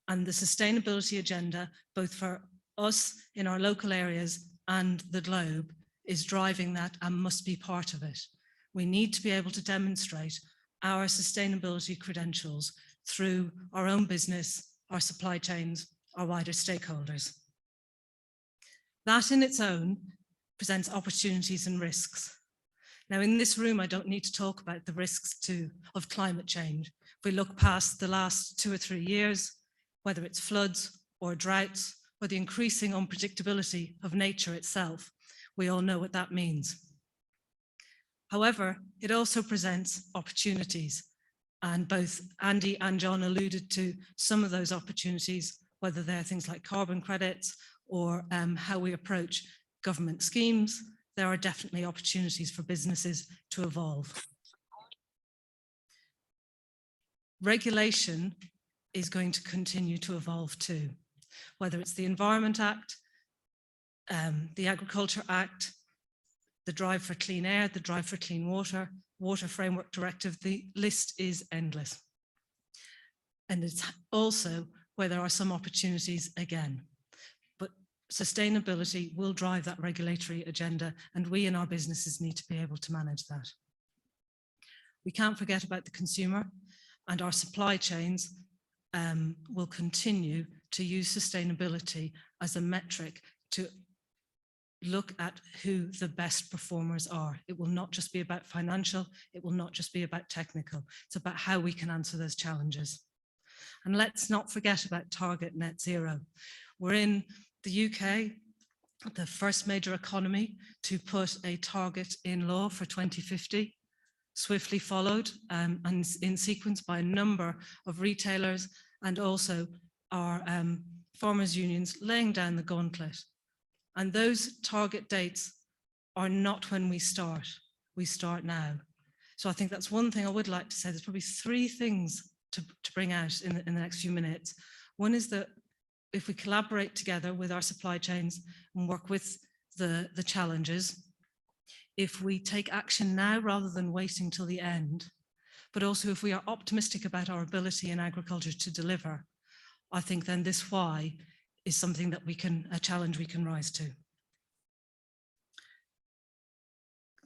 And the sustainability agenda, both for us in our local areas and the globe, is driving that and must be part of it. We need to be able to demonstrate our sustainability credentials through our own business, our supply chains, our wider stakeholders. That in its own presents opportunities and risks. Now in this room, I don't need to talk about the risks of climate change. If we look past the last 2 or 3 years, whether it's floods or droughts, or the increasing unpredictability of nature itself, we all know what that means. However, it also presents opportunities, and both Andy and John alluded to some of those opportunities, whether they're things like carbon credits or how we approach government schemes. There are definitely opportunities for businesses to evolve. Regulation is going to continue to evolve too, whether it's the Environment Act, the Agriculture Act, the Drive for Clean Air, the Drive for Clean Water, Water Framework Directive, the list is endless. And it's also where there are some opportunities again. But sustainability will drive that regulatory agenda, and we in our businesses need to be able to manage that. We can't forget about the consumer, and our supply chains will continue to use sustainability as a metric to look at who the best performers are. It will not just be about financial, it will not just be about technical. It's about how we can answer those challenges. And let's not forget about target net zero. We're in the UK, the first major economy to put a target in law for 2050, swiftly followed and in sequence by a number of retailers and also our farmers' unions laying down the gauntlet. And those target dates are not when we start now. So I think that's one thing I would like to say. There's probably 3 things to bring out in the next few minutes. One is that if we collaborate together with our supply chains and work with the challenges, if we take action now rather than waiting till the end, but also if we are optimistic about our ability in agriculture to deliver, I think then this why is something that a challenge we can rise to.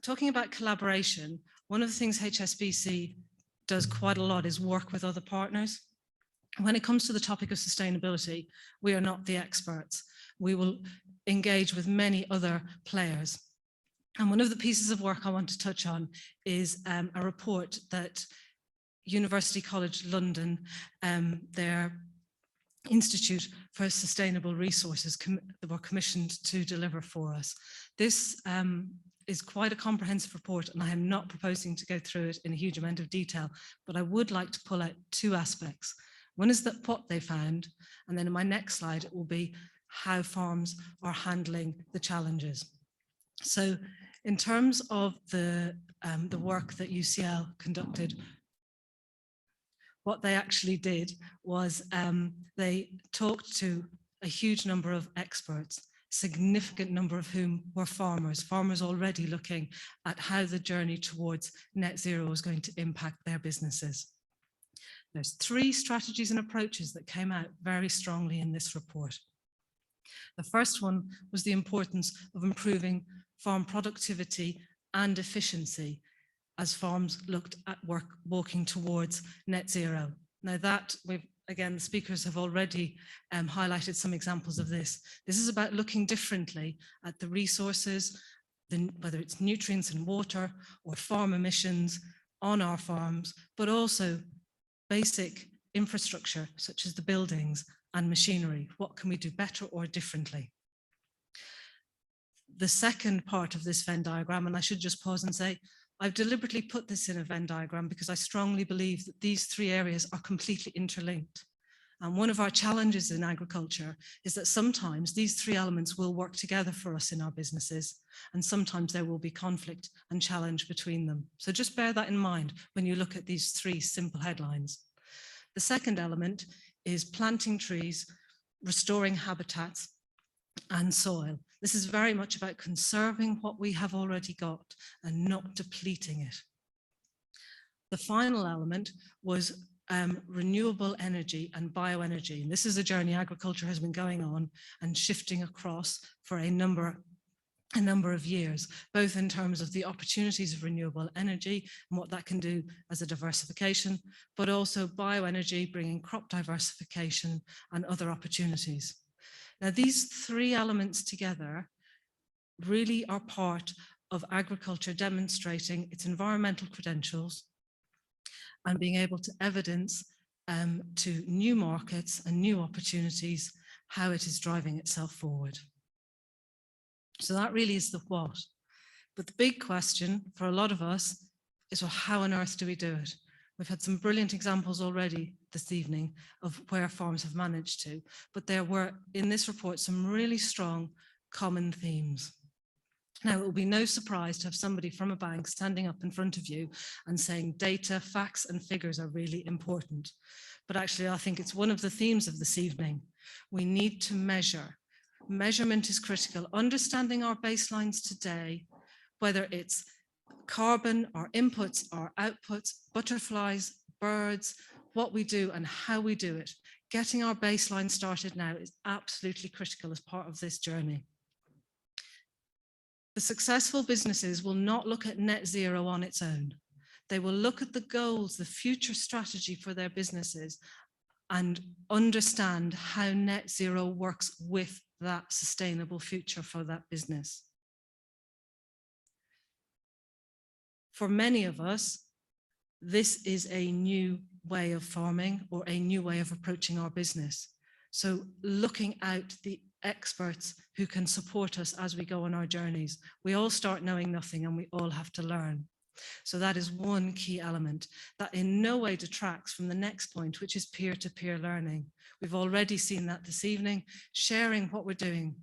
Talking about collaboration, one of the things HSBC does quite a lot is work with other partners. When it comes to the topic of sustainability, we are not the experts. We will engage with many other players. And one of the pieces of work I want to touch on is a report that University College London, their Institute for Sustainable Resources were commissioned to deliver for us. This is quite a comprehensive report, and I am not proposing to go through it in a huge amount of detail, but I would like to pull out two aspects. One is that what they found, and then in my next slide, it will be how farms are handling the challenges. So in terms of the work that UCL conducted, what they actually did was they talked to a huge number of experts, significant number of whom were farmers already looking at how the journey towards net zero was going to impact their businesses. There's 3 strategies and approaches that came out very strongly in this report. The first one was the importance of improving farm productivity and efficiency as farms looked at walking towards net zero. Now that, again, the speakers have already highlighted some examples of this. This is about looking differently at the resources, whether it's nutrients and water or farm emissions on our farms, but also basic infrastructure such as the buildings and machinery. What can we do better or differently? The second part of this Venn diagram, and I should just pause and say, I've deliberately put this in a Venn diagram because I strongly believe that these 3 areas are completely interlinked. And one of our challenges in agriculture is that sometimes these 3 elements will work together for us in our businesses, and sometimes there will be conflict and challenge between them. So just bear that in mind when you look at these 3 simple headlines. The second element is planting trees, restoring habitats, and soil. This is very much about conserving what we have already got and not depleting it. The final element was renewable energy and bioenergy. And this is a journey agriculture has been going on and shifting across for a number of years, both in terms of the opportunities of renewable energy and what that can do as a diversification, but also bioenergy, bringing crop diversification and other opportunities. Now, these 3 elements together really are part of agriculture demonstrating its environmental credentials and being able to evidence to new markets and new opportunities how it is driving itself forward. So that really is the what. But the big question for a lot of us is, well, how on earth do we do it? We've had some brilliant examples already this evening of where farms have managed to, but there were in this report some really strong common themes. Now, it will be no surprise to have somebody from a bank standing up in front of you and saying data, facts and figures are really important. But actually, I think it's one of the themes of this evening. We need to measure. Measurement is critical. Understanding our baselines today, whether it's carbon, our inputs, our outputs, butterflies, birds, what we do and how we do it. Getting our baseline started now is absolutely critical as part of this journey. The successful businesses will not look at net zero on its own. They will look at the goals, the future strategy for their businesses, and understand how net zero works with that sustainable future for that business. For many of us, this is a new way of farming or a new way of approaching our business. So looking out the experts who can support us as we go on our journeys. We all start knowing nothing and we all have to learn. So that is one key element that in no way detracts from the next point, which is peer-to-peer learning. We've already seen that this evening, sharing what we're doing,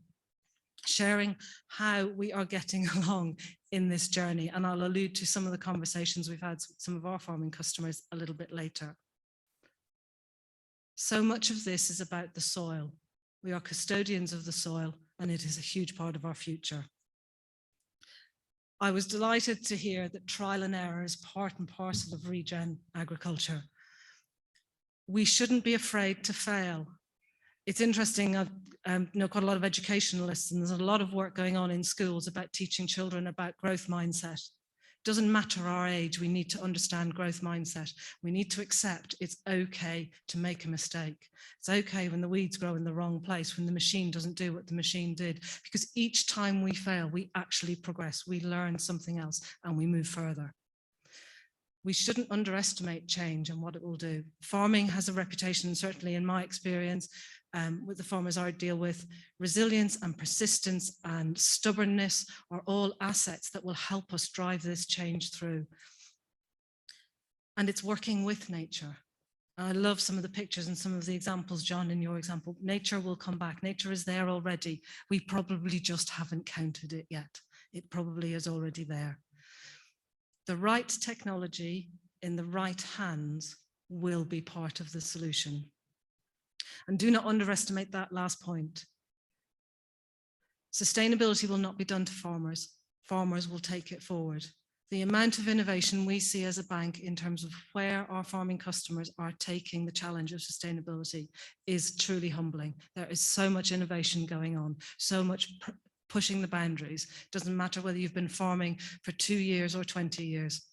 sharing how we are getting along in this journey. And I'll allude to some of the conversations we've had with some of our farming customers a little bit later. So much of this is about the soil. We are custodians of the soil, and it is a huge part of our future. I was delighted to hear that trial and error is part and parcel of regen agriculture. We shouldn't be afraid to fail. It's interesting, I've quite a lot of educationalists, and there's a lot of work going on in schools about teaching children about growth mindset. It doesn't matter our age, we need to understand growth mindset. We need to accept it's okay to make a mistake. It's okay when the weeds grow in the wrong place, when the machine doesn't do what the machine did, because each time we fail, we actually progress, we learn something else and we move further. We shouldn't underestimate change and what it will do. Farming has a reputation, certainly in my experience, with the farmers I deal with, resilience and persistence and stubbornness are all assets that will help us drive this change through. And it's working with nature. I love some of the pictures and some of the examples, John, in your example. Nature will come back. Nature is there already. We probably just haven't counted it yet. It probably is already there. The right technology in the right hands will be part of the solution. And do not underestimate that last point. Sustainability will not be done to farmers. Farmers will take it forward. The amount of innovation we see as a bank in terms of where our farming customers are taking the challenge of sustainability is truly humbling. There is so much innovation going on, so much pushing the boundaries. It doesn't matter whether you've been farming for 2 years or 20 years,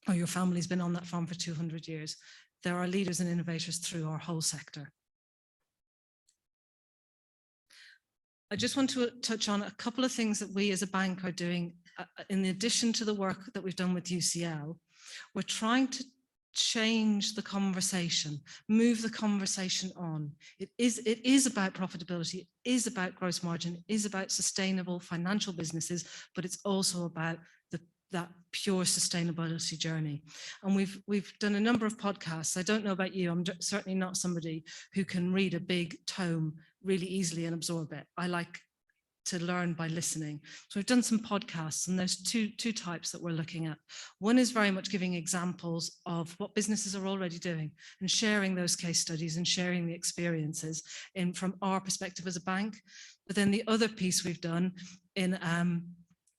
or your family's been on that farm for 200 years. There are leaders and innovators through our whole sector. I just want to touch on a couple of things that we as a bank are doing in addition to the work that we've done with UCL. We're trying to change the conversation, move the conversation on. It is about profitability, it is about gross margin, it is about sustainable financial businesses, but it's also about that pure sustainability journey. And we've done a number of podcasts. I don't know about you, I'm certainly not somebody who can read a big tome really easily and absorb it. I like to learn by listening. So we've done some podcasts, and there's two types that we're looking at. One is very much giving examples of what businesses are already doing and sharing those case studies and sharing the experiences from our perspective as a bank. But then the other piece we've done in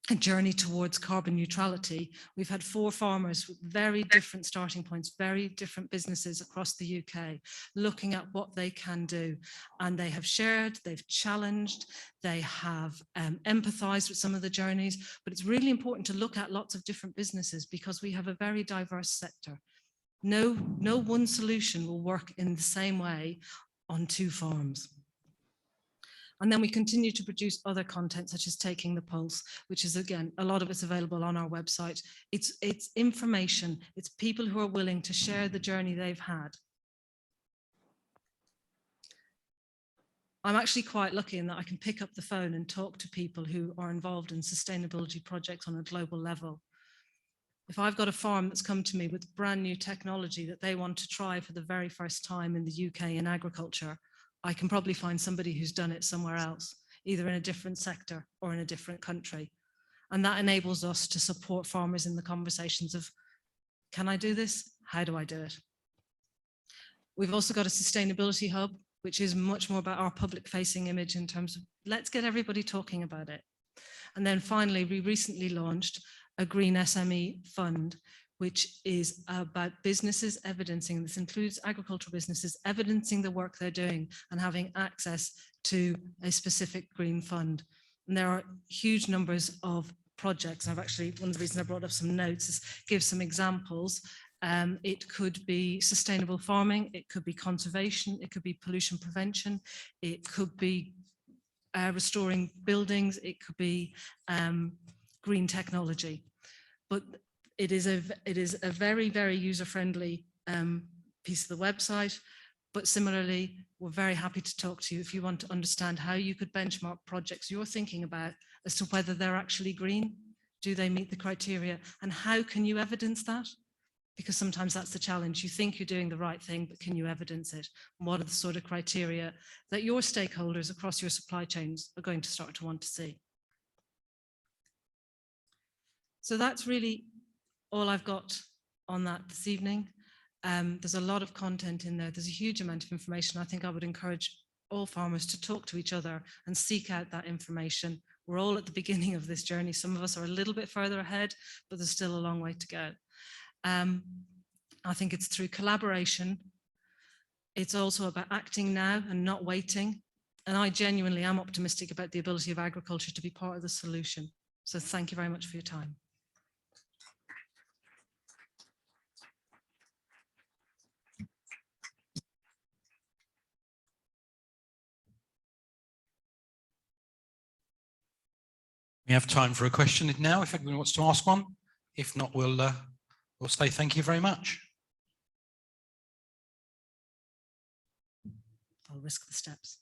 a journey towards carbon neutrality. We've had 4 farmers with very different starting points, very different businesses across the UK, looking at what they can do. And they have shared, they've challenged, they have empathized with some of the journeys, but it's really important to look at lots of different businesses because we have a very diverse sector. No one solution will work in the same way on 2 farms. And then we continue to produce other content, such as Taking the Pulse, which is, again, a lot of it's available on our website. It's information. It's people who are willing to share the journey they've had. I'm actually quite lucky in that I can pick up the phone and talk to people who are involved in sustainability projects on a global level. If I've got a farm that's come to me with brand new technology that they want to try for the very first time in the UK in agriculture, I can probably find somebody who's done it somewhere else, either in a different sector or in a different country. And that enables us to support farmers in the conversations of, can I do this? How do I do it? We've also got a sustainability hub, which is much more about our public facing image in terms of, let's get everybody talking about it. And then finally, we recently launched a Green SME Fund, which is about businesses evidencing, this includes agricultural businesses, evidencing the work they're doing and having access to a specific green fund. And there are huge numbers of projects. I've actually, one of the reasons I brought up some notes is give some examples. It could be sustainable farming, it could be conservation, it could be pollution prevention, it could be restoring buildings, it could be green technology. But it is a very, very user-friendly piece of the website, but similarly, we're very happy to talk to you if you want to understand how you could benchmark projects you're thinking about as to whether they're actually green. Do they meet the criteria? And how can you evidence that? Because sometimes that's the challenge. You think you're doing the right thing, but can you evidence it? And what are the sort of criteria that your stakeholders across your supply chains are going to start to want to see? So that's really all I've got on that this evening. There's a lot of content in there. There's a huge amount of information. I think I would encourage all farmers to talk to each other and seek out that information. We're all at the beginning of this journey. Some of us are a little bit further ahead, but there's still a long way to go. I think it's through collaboration. It's also about acting now and not waiting. And I genuinely am optimistic about the ability of agriculture to be part of the solution. So thank you very much for your time. We have time for a question now, if anyone wants to ask one. If not, we'll say thank you very much. I'll risk the steps.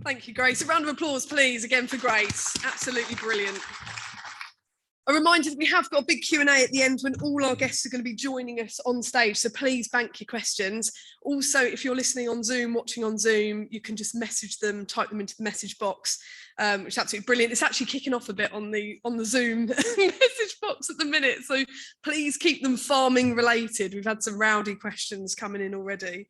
Thank you, Grace. A round of applause, please, again for Grace. Absolutely brilliant. A reminder that we have got a big Q&A at the end when all our guests are going to be joining us on stage, so please bank your questions. Also, if you're listening on Zoom, watching on Zoom, you can just message them, type them into the message box, which is absolutely brilliant. It's actually kicking off a bit on the Zoom message box at the minute, so please keep them farming related. We've had some rowdy questions coming in already.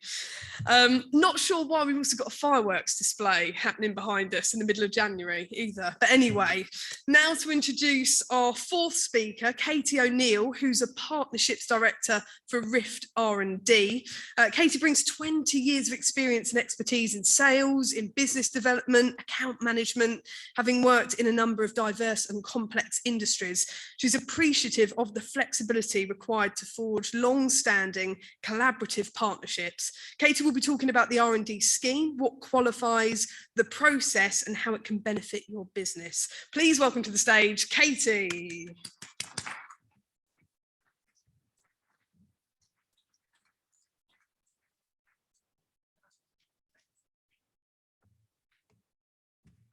Not sure why we've also got a fireworks display happening behind us in the middle of January either. But anyway, now to introduce our fourth speaker, Katy O'Neill, who's a partnerships director for RIFT R&D. Katy brings 20 years of experience and expertise in sales, in business development, account management, having worked in a number of diverse and complex industries. She's appreciative of the flexibility required to forge long-standing collaborative partnerships. Katy will be talking about the R&D scheme, what qualifies, the process, and how it can benefit your business. Please welcome to the stage, Katy.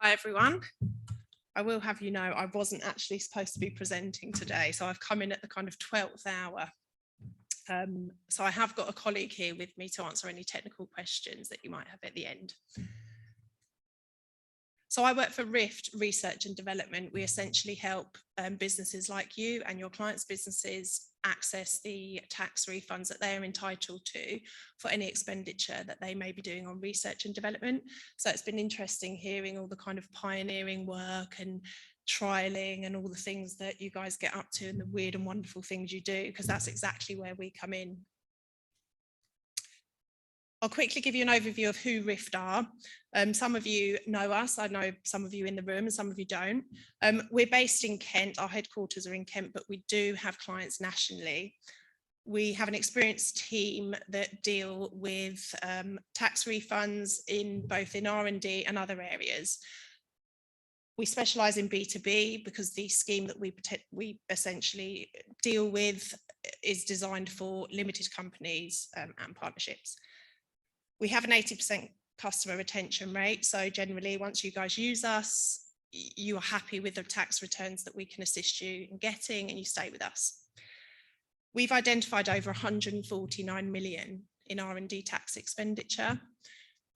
Hi everyone. I will have you know I wasn't actually supposed to be presenting today, so I've come in at the kind of 12th hour. So I have got a colleague here with me to answer any technical questions that you might have at the end. So I work for RIFT Research and Development. We essentially help businesses like you and your clients' businesses access the tax refunds that they are entitled to for any expenditure that they may be doing on research and development. So it's been interesting hearing all the kind of pioneering work and trialing and all the things that you guys get up to and the weird and wonderful things you do, because that's exactly where we come in. I'll quickly give you an overview of who RIFT are. Some of you know us. I know some of you in the room and some of you don't. We're based in Kent. Our headquarters are in Kent, but we do have clients nationally. We have an experienced team that deal with tax refunds in both in R&D and other areas. We specialise in B2B because the scheme that we essentially deal with is designed for limited companies and partnerships. We have an 80% customer retention rate. So generally, once you guys use us, you are happy with the tax returns that we can assist you in getting and you stay with us. We've identified over 149 million in R&D tax expenditure.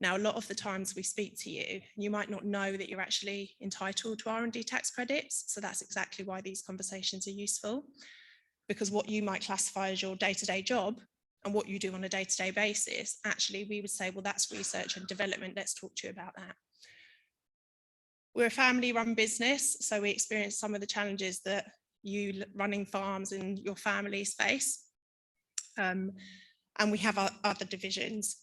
Now, a lot of the times we speak to you, you might not know that you're actually entitled to R&D tax credits. So that's exactly why these conversations are useful, because what you might classify as your day-to-day job and what you do on a day-to-day basis, actually, we would say, well, that's research and development. Let's talk to you about that. We're a family-run business, so we experience some of the challenges that you running farms and your families face. And we have our other divisions.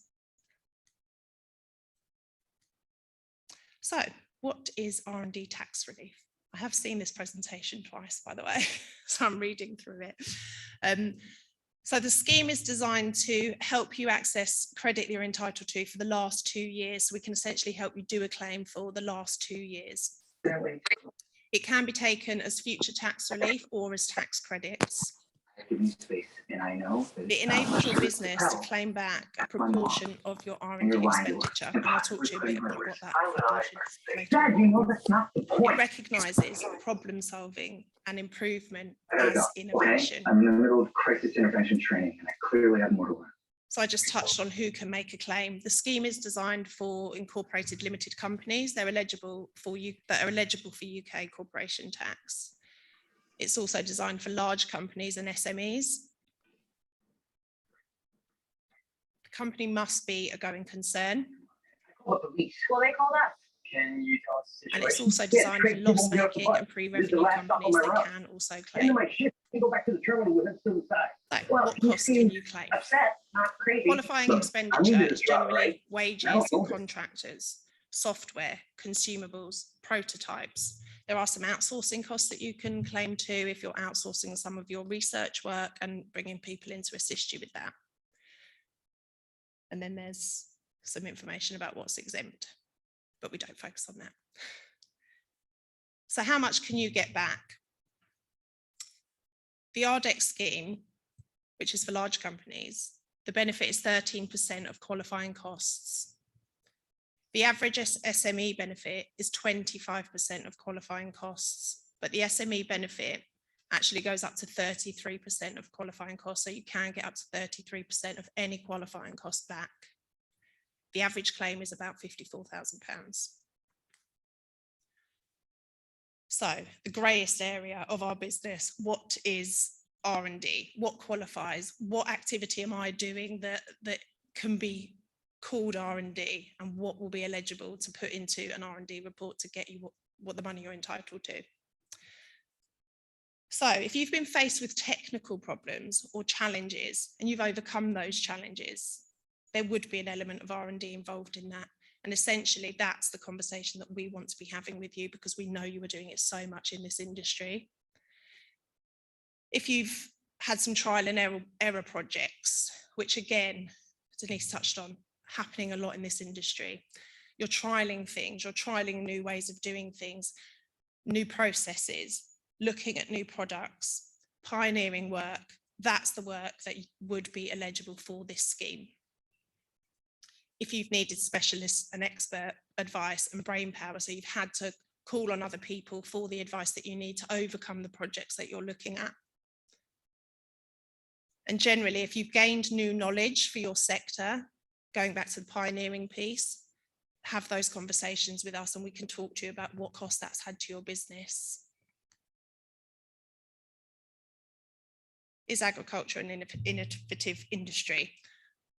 So what is R&D tax relief? I have seen this presentation twice, by the way, so I'm reading through it. So the scheme is designed to help you access credit you're entitled to for the last 2 years. So we can essentially help you do a claim for the last 2 years. It can be taken as future tax relief or as tax credits. It enables your business to claim back a proportion of your R&D expenditure. And I'll talk to you a bit about what that proportion is later. It recognises problem solving and improvement as innovation. I'm in the middle of crisis intervention training and I clearly have more to learn. So I just touched on who can make a claim. The scheme is designed for incorporated limited companies. They're eligible for UK corporation tax. It's also designed for large companies and SMEs. The company must be a going concern. Will they call that? Can you tell us the situation? And it's also designed for loss-making and pre-revenue companies that can also claim. Go back to the terminal with it still inside. So what costs can you claim? Upset, not crazy. Qualifying expenditure is generally wages and contractors, software, consumables, prototypes. There are some outsourcing costs that you can claim to if you're outsourcing some of your research work and bringing people in to assist you with that. And then there's some information about what's exempt, but we don't focus on that. So how much can you get back? The Ardex scheme which is for large companies, the benefit is 13% of qualifying costs. The average SME benefit is 25% of qualifying costs, but the SME benefit actually goes up to 33% of qualifying costs. So you can get up to 33% of any qualifying cost back. The average claim is about £54,000. So the greyest area of our business, what is R&D? What qualifies? What activity am I doing that can be called R&D, and what will be eligible to put into an R&D report to get you what the money you're entitled to? So if you've been faced with technical problems or challenges and you've overcome those challenges, there would be an element of R&D involved in that. And essentially that's the conversation that we want to be having with you, because we know you are doing it so much in this industry. If you've had some trial and error projects, which again, Denise touched on, happening a lot in this industry, you're trialing things, you're trialing new ways of doing things, new processes, looking at new products, pioneering work, that's the work that would be eligible for this scheme. If you've needed specialist and expert advice and brain power, so you've had to call on other people for the advice that you need to overcome the projects that you're looking at. And generally, if you've gained new knowledge for your sector, going back to the pioneering piece, have those conversations with us and we can talk to you about what cost that's had to your business. Is agriculture an innovative industry?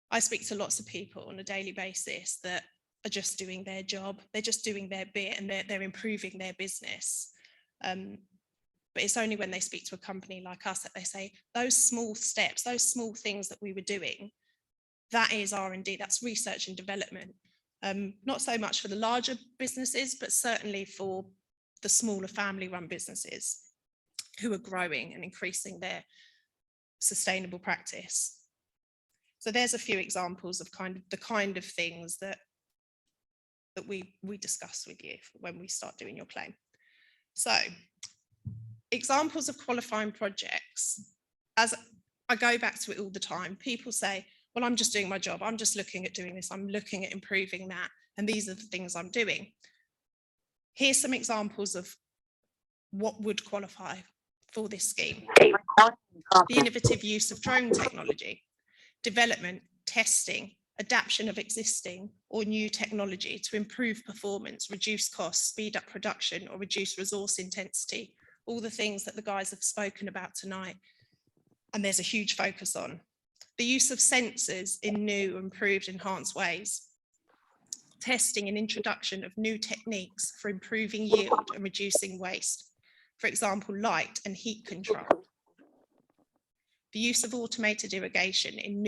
I speak to lots of people on a daily basis that are just doing their job. They're just doing their bit and they're improving their business. But it's only when they speak to a company like us that they say, those small steps, those small things that we were doing, that is R&D, that's research and development. Not so much for the larger businesses, but certainly for the smaller family-run businesses who are growing and increasing their sustainable practice. So there's a few examples of the kind of things that we discuss with you when we start doing your claim. So examples of qualifying projects, as I go back to it all the time, people say, well, I'm just doing my job. I'm just looking at doing this. I'm looking at improving that. And these are the things I'm doing. Here's some examples of what would qualify for this scheme. The innovative use of drone technology, development, testing, adaptation of existing or new technology to improve performance, reduce costs, speed up production, or reduce resource intensity. All the things that the guys have spoken about tonight. And there's a huge focus on. The use of sensors in new, improved, enhanced ways. Testing and introduction of new techniques for improving yield and reducing waste. For example, light and heat control. The use of automated irrigation in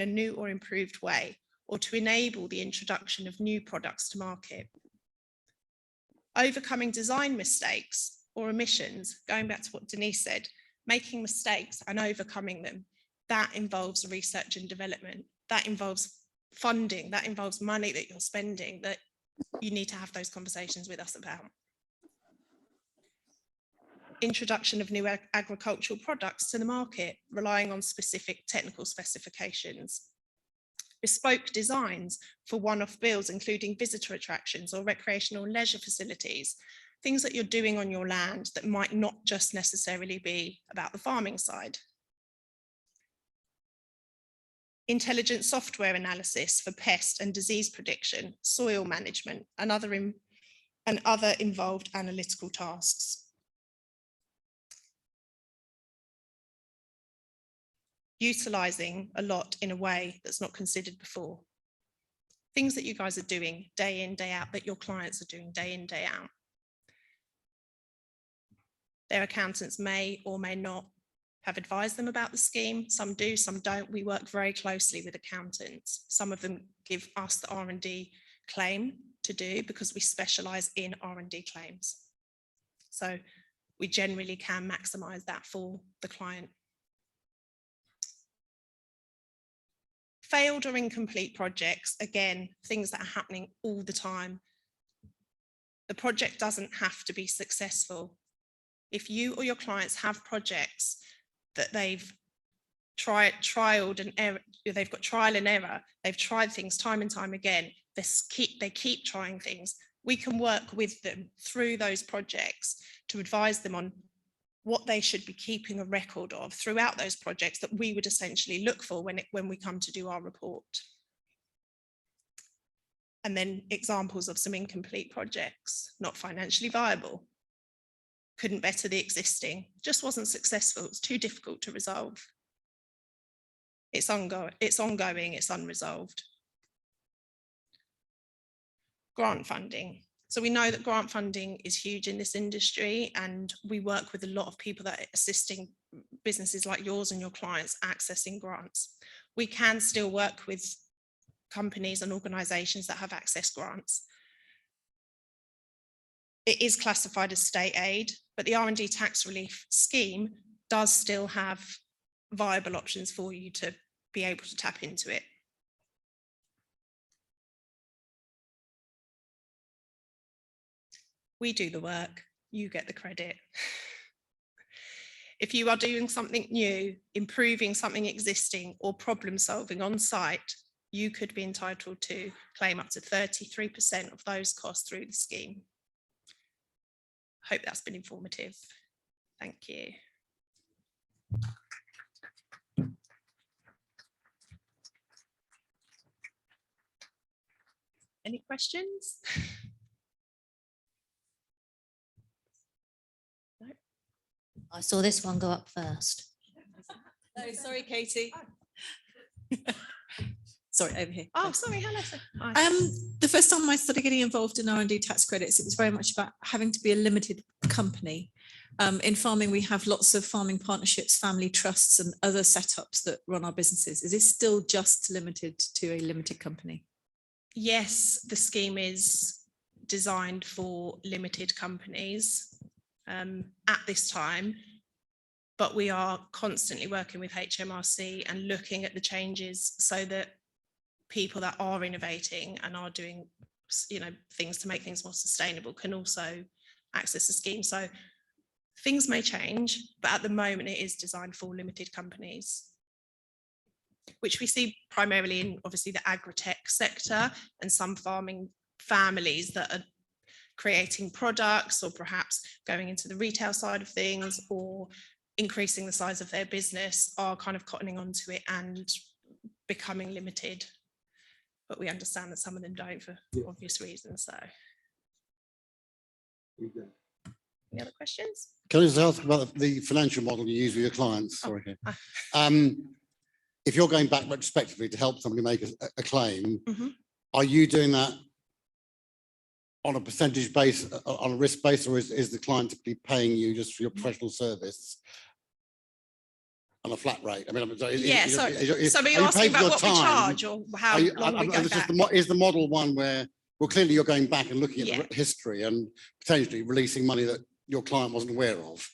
a new or improved way, or to enable the introduction of new products to market. Overcoming design mistakes or omissions, going back to what Denise said, making mistakes and overcoming them. That involves research and development. That involves funding. That involves money that you're spending that you need to have those conversations with us about. Introduction of new agricultural products to the market, relying on specific technical specifications. Bespoke designs for one-off builds, including visitor attractions or recreational and leisure facilities. Things that you're doing on your land that might not just necessarily be about the farming side. Intelligent software analysis for pest and disease prediction, soil management, and other involved analytical tasks. Utilising a lot in a way that's not considered before. Things that you guys are doing day in, day out, that your clients are doing day in, day out. Their accountants may or may not have advised them about the scheme. Some do, some don't. We work very closely with accountants. Some of them give us the R&D claim to do because we specialise in R&D claims. So we generally can maximise that for the client. Failed or incomplete projects, again, things that are happening all the time. The project doesn't have to be successful. If you or your clients have projects that they've trialed and error. They've got trial and error. They've tried things time and time again. They keep trying things. We can work with them through those projects to advise them on what they should be keeping a record of throughout those projects that we would essentially look for when we come to do our report. And then examples of some incomplete projects, not financially viable, couldn't better the existing, just wasn't successful, it's too difficult to resolve. It's ongoing, it's unresolved. Grant funding. So we know that grant funding is huge in this industry, and we work with a lot of people that are assisting businesses like yours and your clients accessing grants. We can still work with companies and organisations that have access grants. It is classified as state aid, but the R&D tax relief scheme does still have viable options for you to be able to tap into it. We do the work, you get the credit. If you are doing something new, improving something existing, or problem solving on site, you could be entitled to claim up to 33% of those costs through the scheme. Hope that's been informative. Thank you. Any questions? No? I saw this one go up first. No, sorry, Katie. Sorry, over here. Oh, sorry, hello. The first time I started getting involved in R&D tax credits, it was very much about having to be a limited company. In farming, we have lots of farming partnerships, family trusts, and other setups that run our businesses. Is this still just limited to a limited company? Yes, the scheme is designed for limited companies at this time, but we are constantly working with HMRC and looking at the changes so that people that are innovating and are doing, things to make things more sustainable can also access the scheme. So things may change, but at the moment it is designed for limited companies, which we see primarily in obviously the agri-tech sector and some farming families that are creating products or perhaps going into the retail side of things or increasing the size of their business are kind of cottoning onto it and becoming limited. But we understand that some of them don't for obvious reasons. So, any other questions? Can I just ask about the financial model you use with your clients? Sorry. If you're going back retrospectively to help somebody make a claim, are you doing that on a percentage base, on a risk base, or is the client typically paying you just for your professional service on a flat rate? I mean, so are you asking about what we charge or how long we go back? Is the model one where, well, clearly you're going back and looking at the history and potentially releasing money that your client wasn't aware of?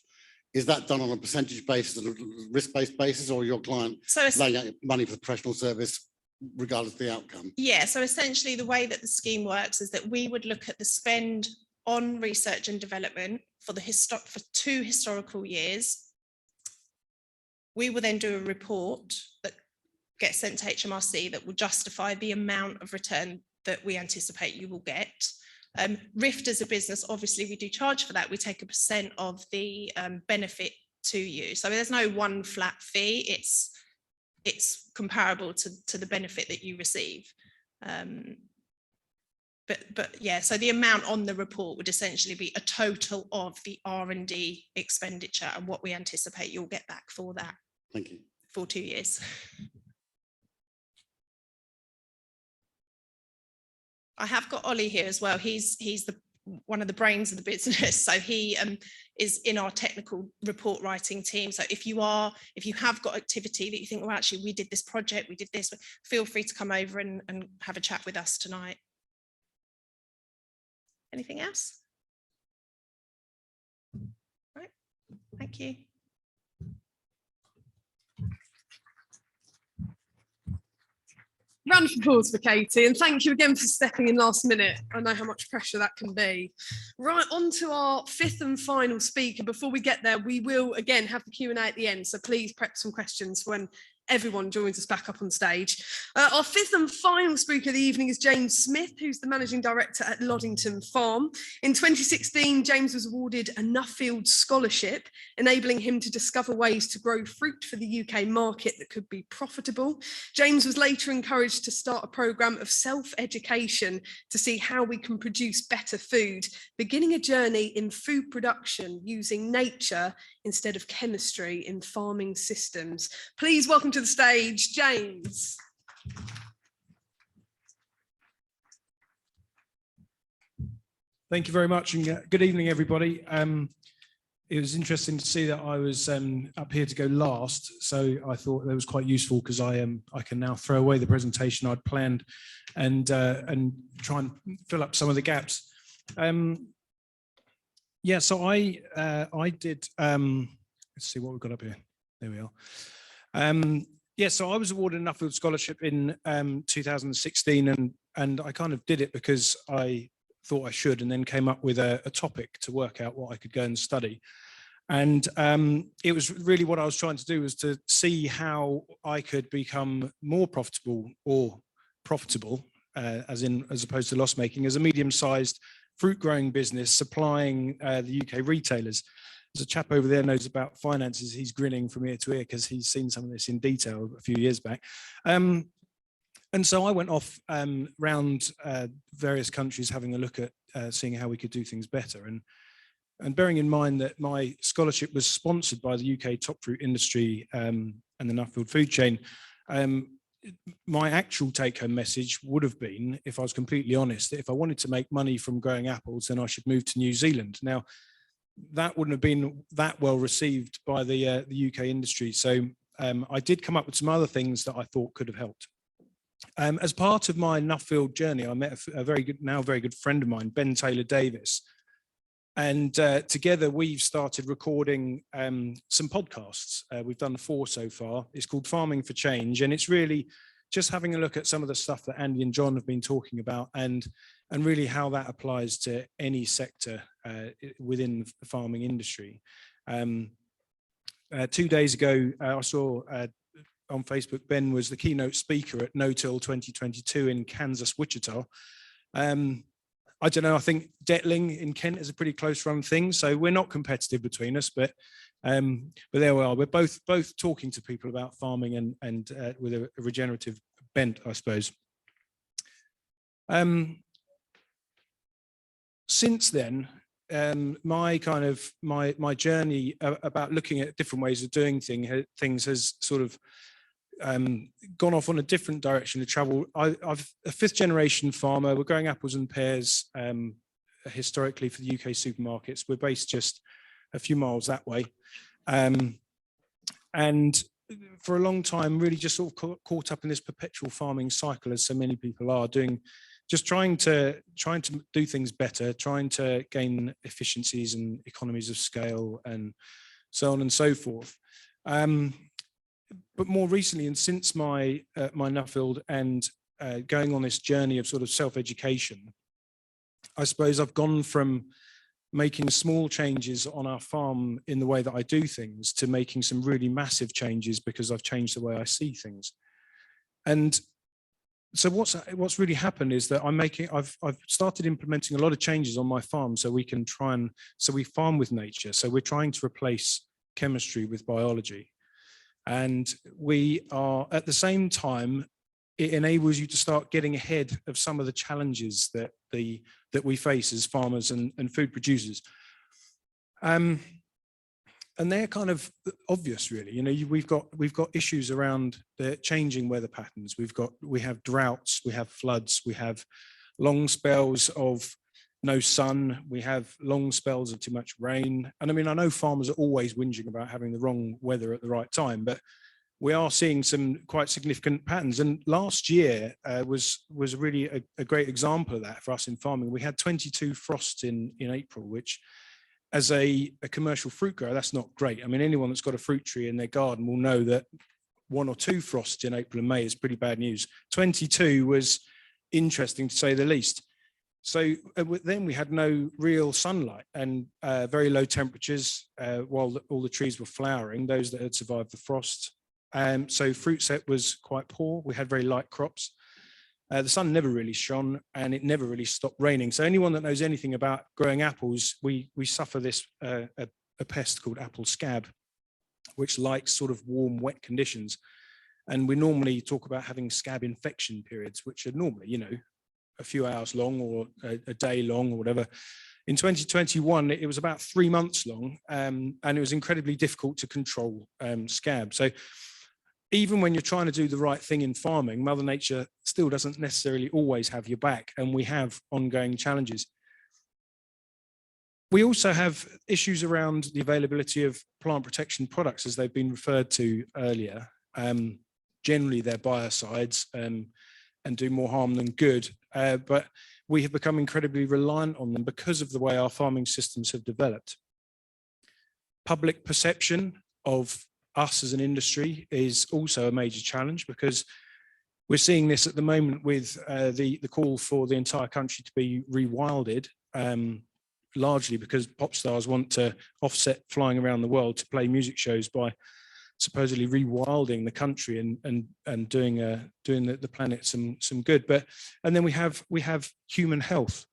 Is that done on a percentage basis, a risk-based basis, or your client laying out money for the professional service regardless of the outcome? Yeah, so essentially the way that the scheme works is that we would look at the spend on research and development for for 2 historical years. We will then do a report that gets sent to HMRC that will justify the amount of return that we anticipate you will get. RIFT as a business, obviously we do charge for that. We take a % of the benefit to you. So there's no one flat fee. It's comparable to the benefit that you receive. But yeah, so the amount on the report would essentially be a total of the R&D expenditure and what we anticipate you'll get back for that. Thank you. For 2 years. I have got Ollie here as well. He's one of the brains of the business. So he is in our technical report writing team. So if you have got activity that you think, well, actually we did this project, we did this, feel free to come over and have a chat with us tonight. Anything else? Right. Thank you. Round of applause for Katie, and thank you again for stepping in last minute. I know how much pressure that can be. Right, on to our 5th and final speaker. Before we get there, we will again have the Q&A at the end, so please prep some questions for when everyone joins us back up on stage. Our fifth and final speaker of the evening is James Smith, who's the Managing Director at Loddington Farm. In 2016, James was awarded a Nuffield Scholarship, enabling him to discover ways to grow fruit for the UK market that could be profitable. James was later encouraged to start a programme of self-education to see how we can produce better food, beginning a journey in food production using nature instead of chemistry in farming systems. Please welcome to the stage, James. Thank you very much, and good evening, everybody. It was interesting to see that I was up here to go last, so I thought that was quite useful because I can now throw away the presentation I'd planned and try and fill up some of the gaps. Yeah, so I did. Let's see what we've got up here. There we are. Yeah, so I was awarded a Nuffield Scholarship in 2016, and I kind of did it because I thought I should, and then came up with a topic to work out what I could go and study. And it was really what I was trying to do, was to see how I could become more profitable, or profitable, as opposed to loss making, as a medium-sized fruit growing business supplying the UK retailers. There's a chap over there knows about finances. He's grinning from ear to ear because he's seen some of this in detail a few years back. And so I went off around various countries having a look at seeing how we could do things better. And bearing in mind that my scholarship was sponsored by the UK top fruit industry and the Nuffield food chain, my actual take-home message would have been, if I was completely honest, that if I wanted to make money from growing apples, then I should move to New Zealand. Now, that wouldn't have been that well received by the UK industry. So I did come up with some other things that I thought could have helped. As part of my Nuffield journey, I met a very good friend of mine, Ben Taylor Davis. And together we've started recording some podcasts. We've done 4 so far. It's called Farming for Change. And it's really just having a look at some of the stuff that Andy and John have been talking about, and really how that applies to any sector within the farming industry. 2 days ago, I saw on Facebook, Ben was the keynote speaker at No-Till 2022 in Kansas, Wichita. I don't know, I think Detling in Kent is a pretty close run thing, so we're not competitive between us, but there we are. We're both talking to people about farming and with a regenerative bent, I suppose. Since then, my journey about looking at different ways of doing things has sort of gone off on a different direction to travel. I'm a 5th generation farmer. We're growing apples and pears historically for the UK supermarkets. We're based just a few miles that way. And for a long time, really just sort of caught up in this perpetual farming cycle, as so many people are doing, just trying to do things better, trying to gain efficiencies and economies of scale and so on and so forth. But more recently, and since my Nuffield and going on this journey of sort of self-education, I suppose I've gone from making small changes on our farm in the way that I do things to making some really massive changes because I've changed the way I see things. And so what's really happened is that I've started implementing a lot of changes on my farm so we can we farm with nature. So we're trying to replace chemistry with biology. And we are, at the same time, it enables you to start getting ahead of some of the challenges that we face as farmers and food producers. And they're kind of obvious, really. You know, we've got issues around the changing weather patterns. We have droughts, we have floods, we have long spells of no sun, we have long spells of too much rain. And I mean, I know farmers are always whinging about having the wrong weather at the right time, but we are seeing some quite significant patterns. And last year was really a great example of that for us in farming. We had 22 frosts in April, which as a commercial fruit grower, that's not great. I mean, anyone that's got a fruit tree in their garden will know that 1 or 2 frosts in April and May is pretty bad news. 22 was interesting to say the least. So then we had no real sunlight and very low temperatures while all the trees were flowering, those that had survived the frost. So fruit set was quite poor. We had very light crops. The sun never really shone and it never really stopped raining. So anyone that knows anything about growing apples, we suffer this a pest called apple scab, which likes sort of warm, wet conditions. And we normally talk about having scab infection periods, which are normally, you know, a few hours long or a day long or whatever. In 2021, it was about 3 months long, and it was incredibly difficult to control scab. So even when you're trying to do the right thing in farming, Mother Nature still doesn't necessarily always have your back, and we have ongoing challenges. We also have issues around the availability of plant protection products, as they've been referred to earlier. Generally, they're biocides and do more harm than good, but we have become incredibly reliant on them because of the way our farming systems have developed. Public perception of us as an industry is also a major challenge, because we're seeing this at the moment with the call for the entire country to be rewilded, largely because pop stars want to offset flying around the world to play music shows by supposedly rewilding the country and doing the planet some good. And then we have human health,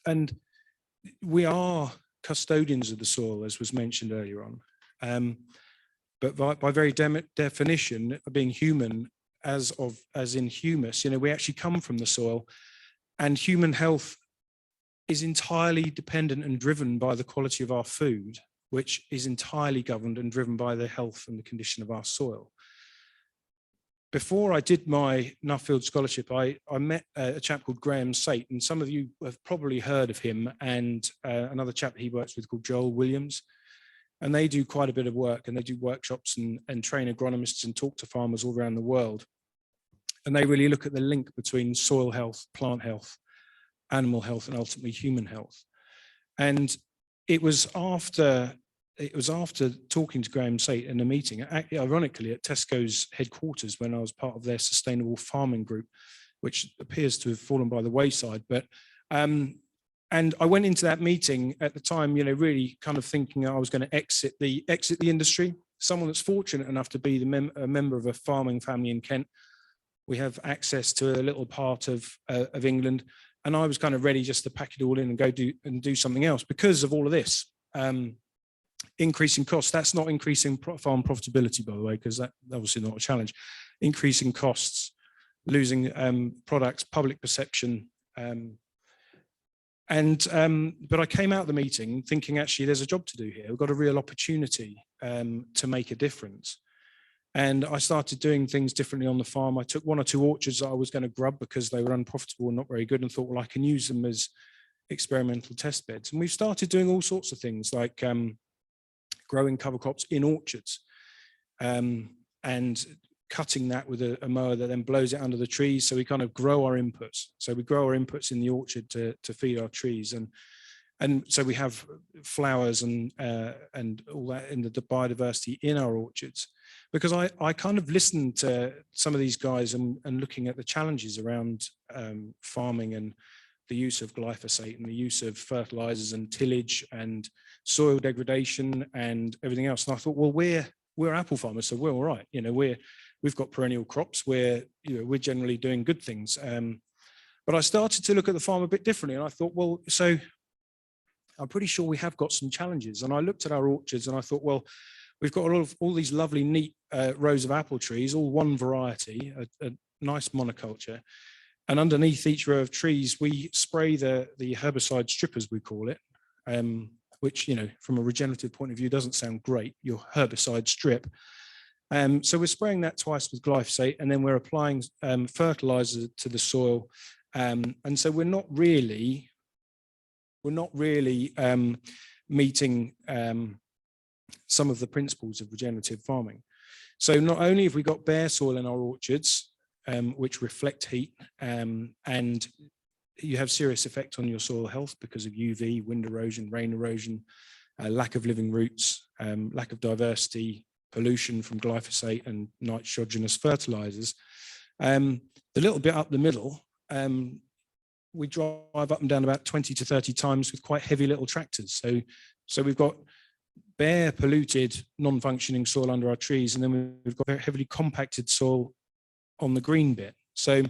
and we are custodians of the soil, as was mentioned earlier on. But by very definition, being human, as in humus, you know, we actually come from the soil, and human health is entirely dependent and driven by the quality of our food, which is entirely governed and driven by the health and the condition of our soil. Before I did my Nuffield Scholarship, I met a chap called Graham Sate, and some of you have probably heard of him, and another chap he works with called Joel Williams. And they do quite a bit of work, and they do workshops and train agronomists and talk to farmers all around the world. And they really look at the link between soil health, plant health, animal health, and ultimately human health. And it was after talking to Graham Sate in a meeting, ironically at Tesco's headquarters, when I was part of their sustainable farming group, which appears to have fallen by the wayside. But and I went into that meeting at the time, you know, really kind of thinking I was going to exit the industry. Someone that's fortunate enough to be a member of a farming family in Kent. We have access to a little part of England, and I was kind of ready just to pack it all in and go do something else because of all of this. Increasing costs, that's not increasing farm profitability, by the way, because that's obviously not a challenge. Increasing costs, losing products, public perception. But I came out of the meeting thinking, actually, there's a job to do here. We've got a real opportunity to make a difference. And I started doing things differently on the farm. I took 1 or 2 orchards that I was going to grub because they were unprofitable and not very good, and thought, well, I can use them as experimental test beds. And we've started doing all sorts of things like growing cover crops in orchards and cutting that with a mower that then blows it under the trees. So we kind of grow our inputs. So we grow our inputs in the orchard to feed our trees. And so we have flowers and all that in the biodiversity in our orchards. Because I kind of listened to some of these guys and looking at the challenges around farming and the use of glyphosate and the use of fertilizers and tillage and soil degradation and everything else. And I thought, well, we're apple farmers, so we're all right. You know, we've got perennial crops. We're generally doing good things. But I started to look at the farm a bit differently, and I thought, well, so I'm pretty sure we have got some challenges. And I looked at our orchards and I thought, well, we've got all these lovely, neat rows of apple trees, all one variety, a nice monoculture. And underneath each row of trees, we spray the herbicide strip, as we call it, which, you know, from a regenerative point of view, doesn't sound great, your herbicide strip. So we're spraying that twice with glyphosate, and then we're applying fertilizer to the soil. And so we're not really meeting some of the principles of regenerative farming. So not only have we got bare soil in our orchards, which reflect heat, and you have serious effect on your soil health because of UV, wind erosion, rain erosion, lack of living roots, lack of diversity, pollution from glyphosate and nitrogenous fertilizers. The little bit up the middle, we drive up and down about 20 to 30 times with quite heavy little tractors. So we've got bare, polluted, non-functioning soil under our trees, and then we've got heavily compacted soil on the green bit. So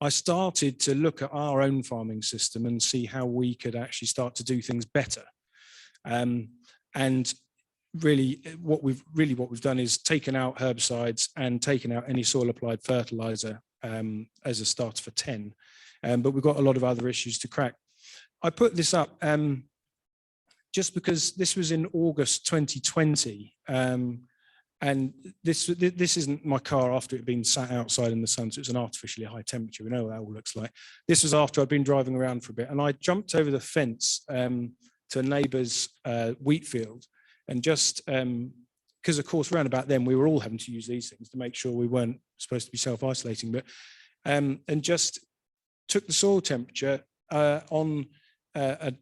I started to look at our own farming system and see how we could actually start to do things better. And really what we've done is taken out herbicides and taken out any soil applied fertilizer as a starter for 10. But we've got a lot of other issues to crack. I put this up just because this was in August 2020. And this isn't my car after it had been sat outside in the sun, so it's an artificially high temperature. We know what that all looks like. This was after I'd been driving around for a bit, and I jumped over the fence to a neighbour's wheat field, and just because of course around about then we were all having to use these things to make sure we weren't supposed to be self-isolating, but and just took the soil temperature on a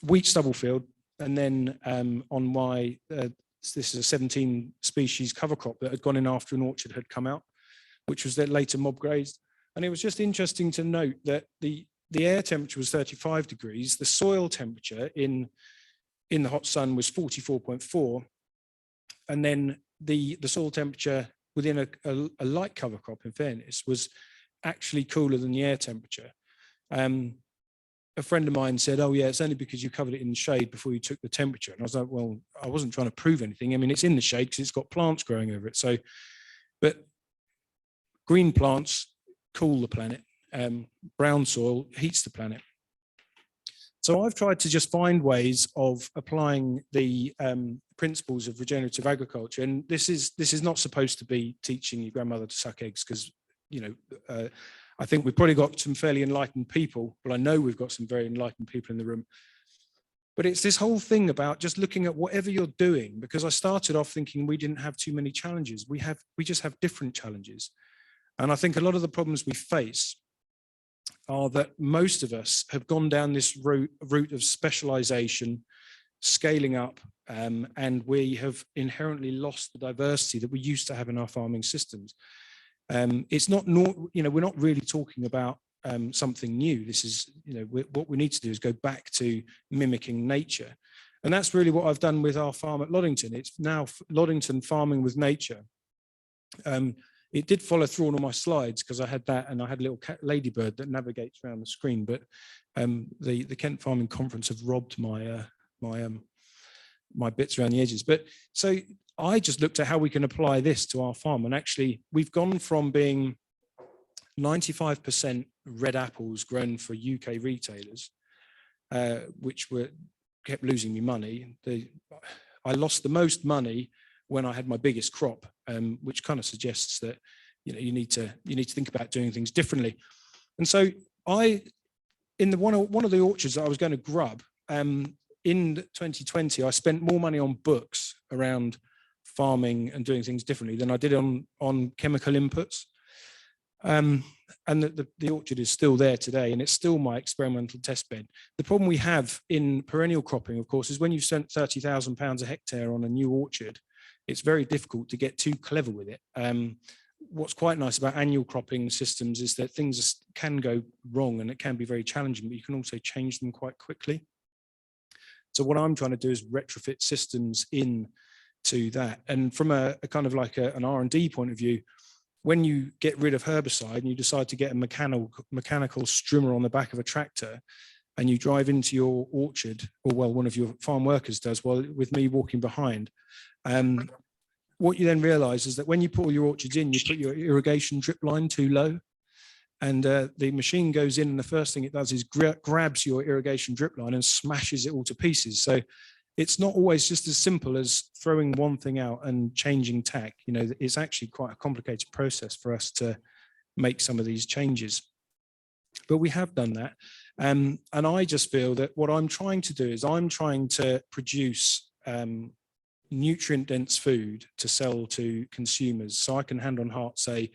wheat stubble field, and then on my this is a 17 species cover crop that had gone in after an orchard had come out, which was then later mob grazed. And it was just interesting to note that the air temperature was 35 degrees. The soil temperature in the hot sun was 44.4. And then the soil temperature within a light cover crop, in fairness, was actually cooler than the air temperature. A friend of mine said, oh yeah, it's only because you covered it in the shade before you took the temperature. And I was like, well, I wasn't trying to prove anything. I mean, it's in the shade because it's got plants growing over it. So, but green plants cool the planet. Brown soil heats the planet. So I've tried to just find ways of applying the principles of regenerative agriculture. And this is not supposed to be teaching your grandmother to suck eggs, because, you know, I think we've probably got some fairly enlightened people, but I know we've got some very enlightened people in the room. But it's this whole thing about just looking at whatever you're doing, because I started off thinking we didn't have too many challenges. We just have different challenges. And I think a lot of the problems we face are that most of us have gone down this route of specialization, scaling up, and we have inherently lost the diversity that we used to have in our farming systems. It's not, you know, we're not really talking about something new. This is, you know, what we need to do is go back to mimicking nature. And that's really what I've done with our farm at Loddington. It's now Loddington Farming with Nature. It did follow through on all my slides because I had that, and I had a little ladybird that navigates around the screen. But the Kent Farming Conference have robbed my my bits around the edges. But so I just looked at how we can apply this to our farm, and actually we've gone from being 95% red apples grown for UK retailers, which kept losing me money. I lost the most money when I had my biggest crop, which kind of suggests that, you know, you need to think about doing things differently. And so in one of the orchards that I was going to grub, in 2020, I spent more money on books around farming and doing things differently than I did on chemical inputs. And the orchard is still there today, and it's still my experimental test bed. The problem we have in perennial cropping, of course, is when you've spent £30,000 a hectare on a new orchard, it's very difficult to get too clever with it. What's quite nice about annual cropping systems is that things can go wrong, and it can be very challenging, but you can also change them quite quickly. So what I'm trying to do is retrofit systems in to that. And from a kind of like an R&D point of view, when you get rid of herbicide and you decide to get a mechanical strimmer on the back of a tractor, and you drive into your orchard, or well, one of your farm workers does, well, with me walking behind, what you then realize is that when you put all your orchards in, you put your irrigation drip line too low, and the machine goes in, and the first thing it does is grabs your irrigation drip line and smashes it all to pieces. So it's not always just as simple as throwing one thing out and changing tack. You know, it's actually quite a complicated process for us to make some of these changes. But we have done that. And I just feel that what I'm trying to do is I'm trying to produce nutrient-dense food to sell to consumers. So I can hand on heart say,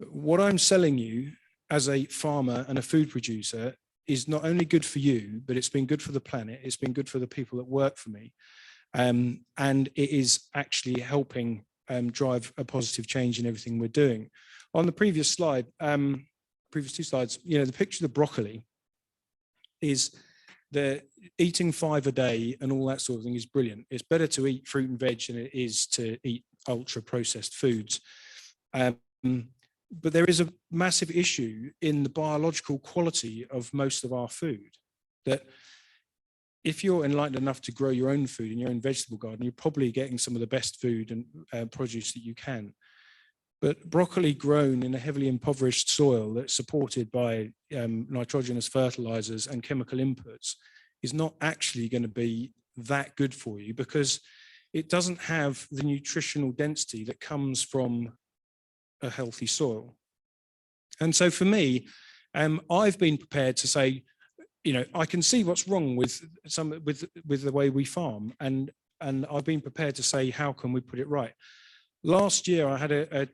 what I'm selling you as a farmer and a food producer is not only good for you, but it's been good for the planet. It's been good for the people that work for me. And it is actually helping drive a positive change in everything we're doing. On the previous slide, previous two slides, you know, the picture of the broccoli is the eating 5 a day and all that sort of thing is brilliant. It's better to eat fruit and veg than it is to eat ultra processed foods. But there is a massive issue in the biological quality of most of our food, that if you're enlightened enough to grow your own food in your own vegetable garden, you're probably getting some of the best food and produce that you can. But broccoli grown in a heavily impoverished soil that's supported by nitrogenous fertilizers and chemical inputs is not actually going to be that good for you, because it doesn't have the nutritional density that comes from a healthy soil. And so for me, I've been prepared to say, you know, I can see what's wrong with the way we farm, and I've been prepared to say, how can we put it right? Last year, I had a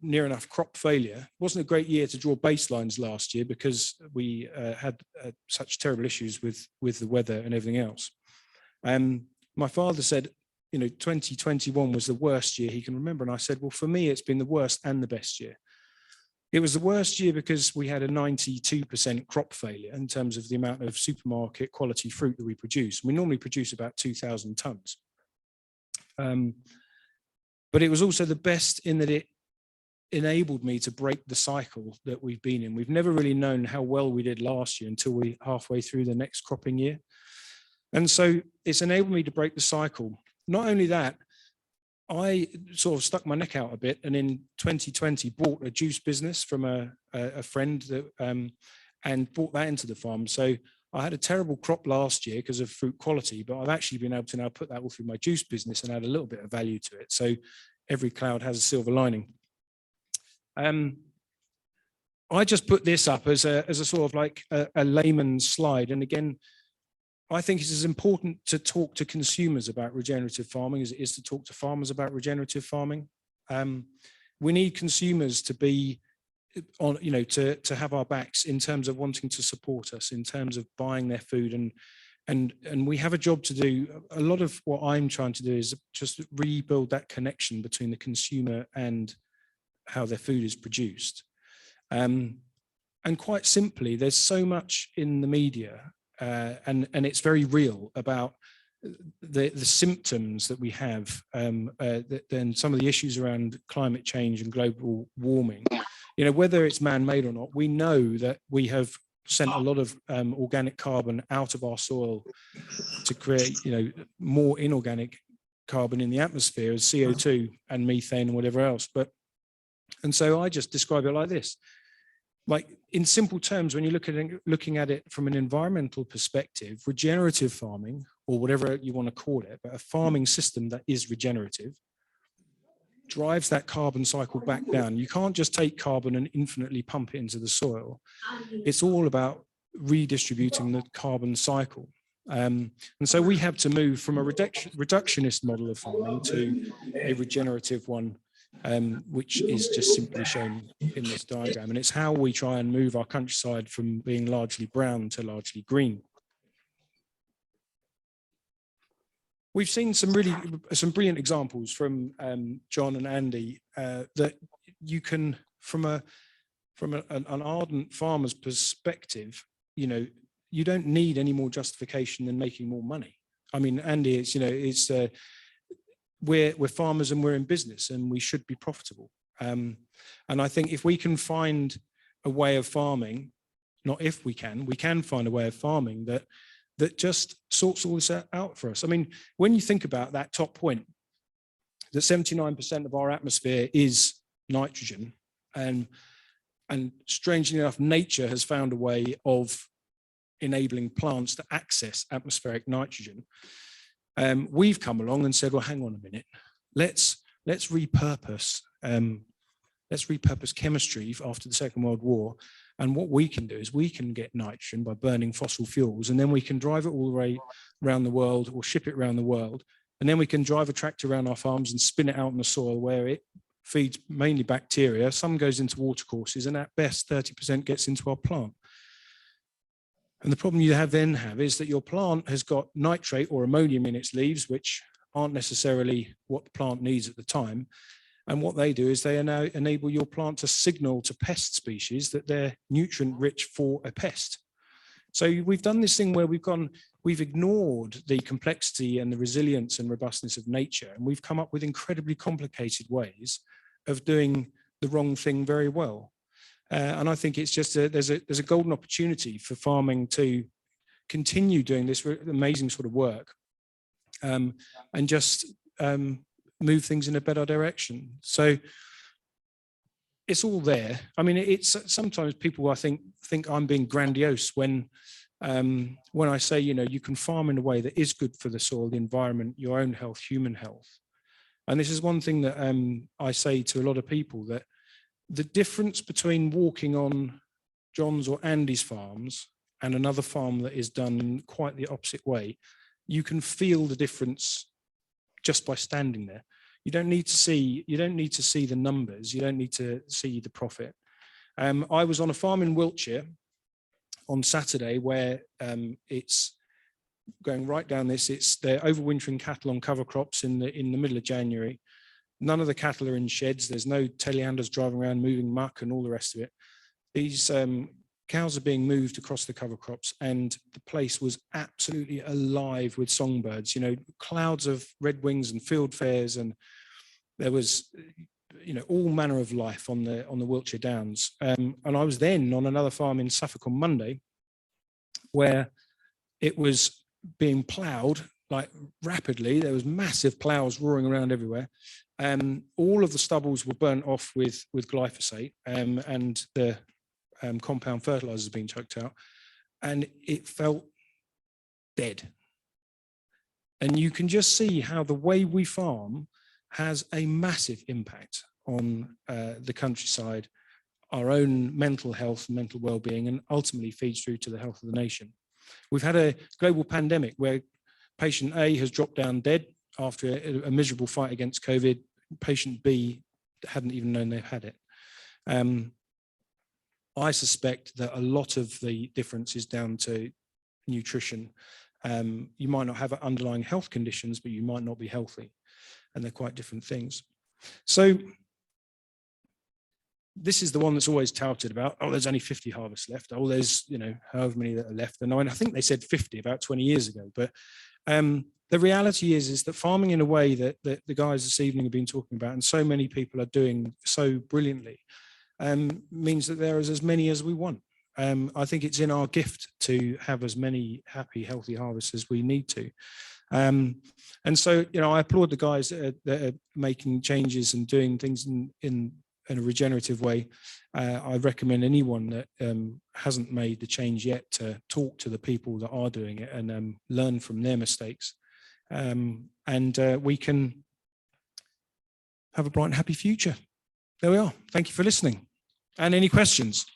near enough crop failure. It wasn't a great year to draw baselines last year because we had such terrible issues with the weather and everything else. My father said, you know, 2021 was the worst year he can remember. And I said, well, for me, it's been the worst and the best year. It was the worst year because we had a 92% crop failure in terms of the amount of supermarket quality fruit that we produce. We normally produce about 2,000 tons. But it was also the best in that it enabled me to break the cycle that we've been in. We've never really known how well we did last year until we halfway through the next cropping year. And so it's enabled me to break the cycle. Not only that, I sort of stuck my neck out a bit, and in 2020 bought a juice business from a friend that, and brought that into the farm. So I had a terrible crop last year because of fruit quality, but I've actually been able to now put that all through my juice business and add a little bit of value to it. So every cloud has a silver lining. I just put this up as a sort of like a layman's slide. And again, I think it's as important to talk to consumers about regenerative farming as it is to talk to farmers about regenerative farming. We need consumers to be on, you know, to have our backs in terms of wanting to support us, in terms of buying their food, and we have a job to do. A lot of what I'm trying to do is just rebuild that connection between the consumer and how their food is produced. And quite simply, there's so much in the media, and it's very real about the symptoms that we have, then some of the issues around climate change and global warming. You know, whether it's man-made or not, we know that we have sent a lot of organic carbon out of our soil to create, you know, more inorganic carbon in the atmosphere as CO2 and methane and whatever else. And so I just describe it like this. Like, in simple terms, when you're looking at it from an environmental perspective, regenerative farming, or whatever you want to call it, but a farming system that is regenerative, drives that carbon cycle back down. You can't just take carbon and infinitely pump it into the soil. It's all about redistributing the carbon cycle. And so we have to move from a reductionist model of farming to a regenerative one, which is just simply shown in this diagram. And it's how we try and move our countryside from being largely brown to largely green. We've seen some brilliant examples from John and Andy that you can, from an ardent farmer's perspective, you know, you don't need any more justification than making more money. I mean, Andy, it's, you know, it's we're farmers and we're in business and we should be profitable. And I think if we can find a way of farming, not if we can find a way of farming that just sorts all this out for us. I mean, when you think about that top point, that 79% of our atmosphere is nitrogen, and strangely enough, nature has found a way of enabling plants to access atmospheric nitrogen. We've come along and said, well, hang on a minute, let's repurpose chemistry after the Second World War. And what we can do is we can get nitrogen by burning fossil fuels, and then we can drive it all the way around the world or ship it around the world. And then we can drive a tractor around our farms and spin it out in the soil where it feeds mainly bacteria. Some goes into watercourses, and at best 30% gets into our plant. And the problem you then have is that your plant has got nitrate or ammonium in its leaves, which aren't necessarily what the plant needs at the time. And what they do is they now enable your plant to signal to pest species that they're nutrient rich for a pest. So we've done this thing where we've ignored the complexity and the resilience and robustness of nature, and we've come up with incredibly complicated ways of doing the wrong thing very well. And I think it's just there's a golden opportunity for farming to continue doing this amazing sort of work, and just move things in a better direction. So it's all there. I mean, it's sometimes people I think I'm being grandiose when I say, you know, you can farm in a way that is good for the soil, the environment, your own health, human health. And this is one thing that I say to a lot of people, that the difference between walking on John's or Andy's farms and another farm that is done quite the opposite way, you can feel the difference just by standing there. You don't need to see the numbers. You don't need to see the profit. I was on a farm in Wiltshire on Saturday where it's going right down this. It's they're overwintering cattle on cover crops in the middle of January. None of the cattle are in sheds. There's no telehandlers driving around moving muck and all the rest of it. These cows are being moved across the cover crops, and the place was absolutely alive with songbirds, you know, clouds of redwings and fieldfares, and there was, you know, all manner of life on the Wiltshire Downs. And I was then on another farm in Suffolk on Monday where it was being ploughed like rapidly. There was massive ploughs roaring around everywhere. All of the stubbles were burnt off with glyphosate, and the compound fertilizers being chucked out, and it felt dead. And you can just see how the way we farm has a massive impact on the countryside, our own mental health, mental well-being, and ultimately feeds through to the health of the nation. We've had a global pandemic where patient A has dropped down dead after a miserable fight against COVID. Patient B hadn't even known they've had it. I suspect that a lot of the difference is down to nutrition. You might not have underlying health conditions, but you might not be healthy, and they're quite different things. So this is the one that's always touted about, oh, there's only 50 harvests left. Oh, there's, you know, however many that are left. And I think they said 50 about 20 years ago. But the reality is that farming in a way that the guys this evening have been talking about, and so many people are doing so brilliantly, means that there is as many as we want. I think it's in our gift to have as many happy, healthy harvests as we need to. And so, you know, I applaud the guys that are making changes and doing things in a regenerative way. I recommend anyone that hasn't made the change yet to talk to the people that are doing it and learn from their mistakes. And we can have a bright and happy future. There we are. Thank you for listening. And any questions?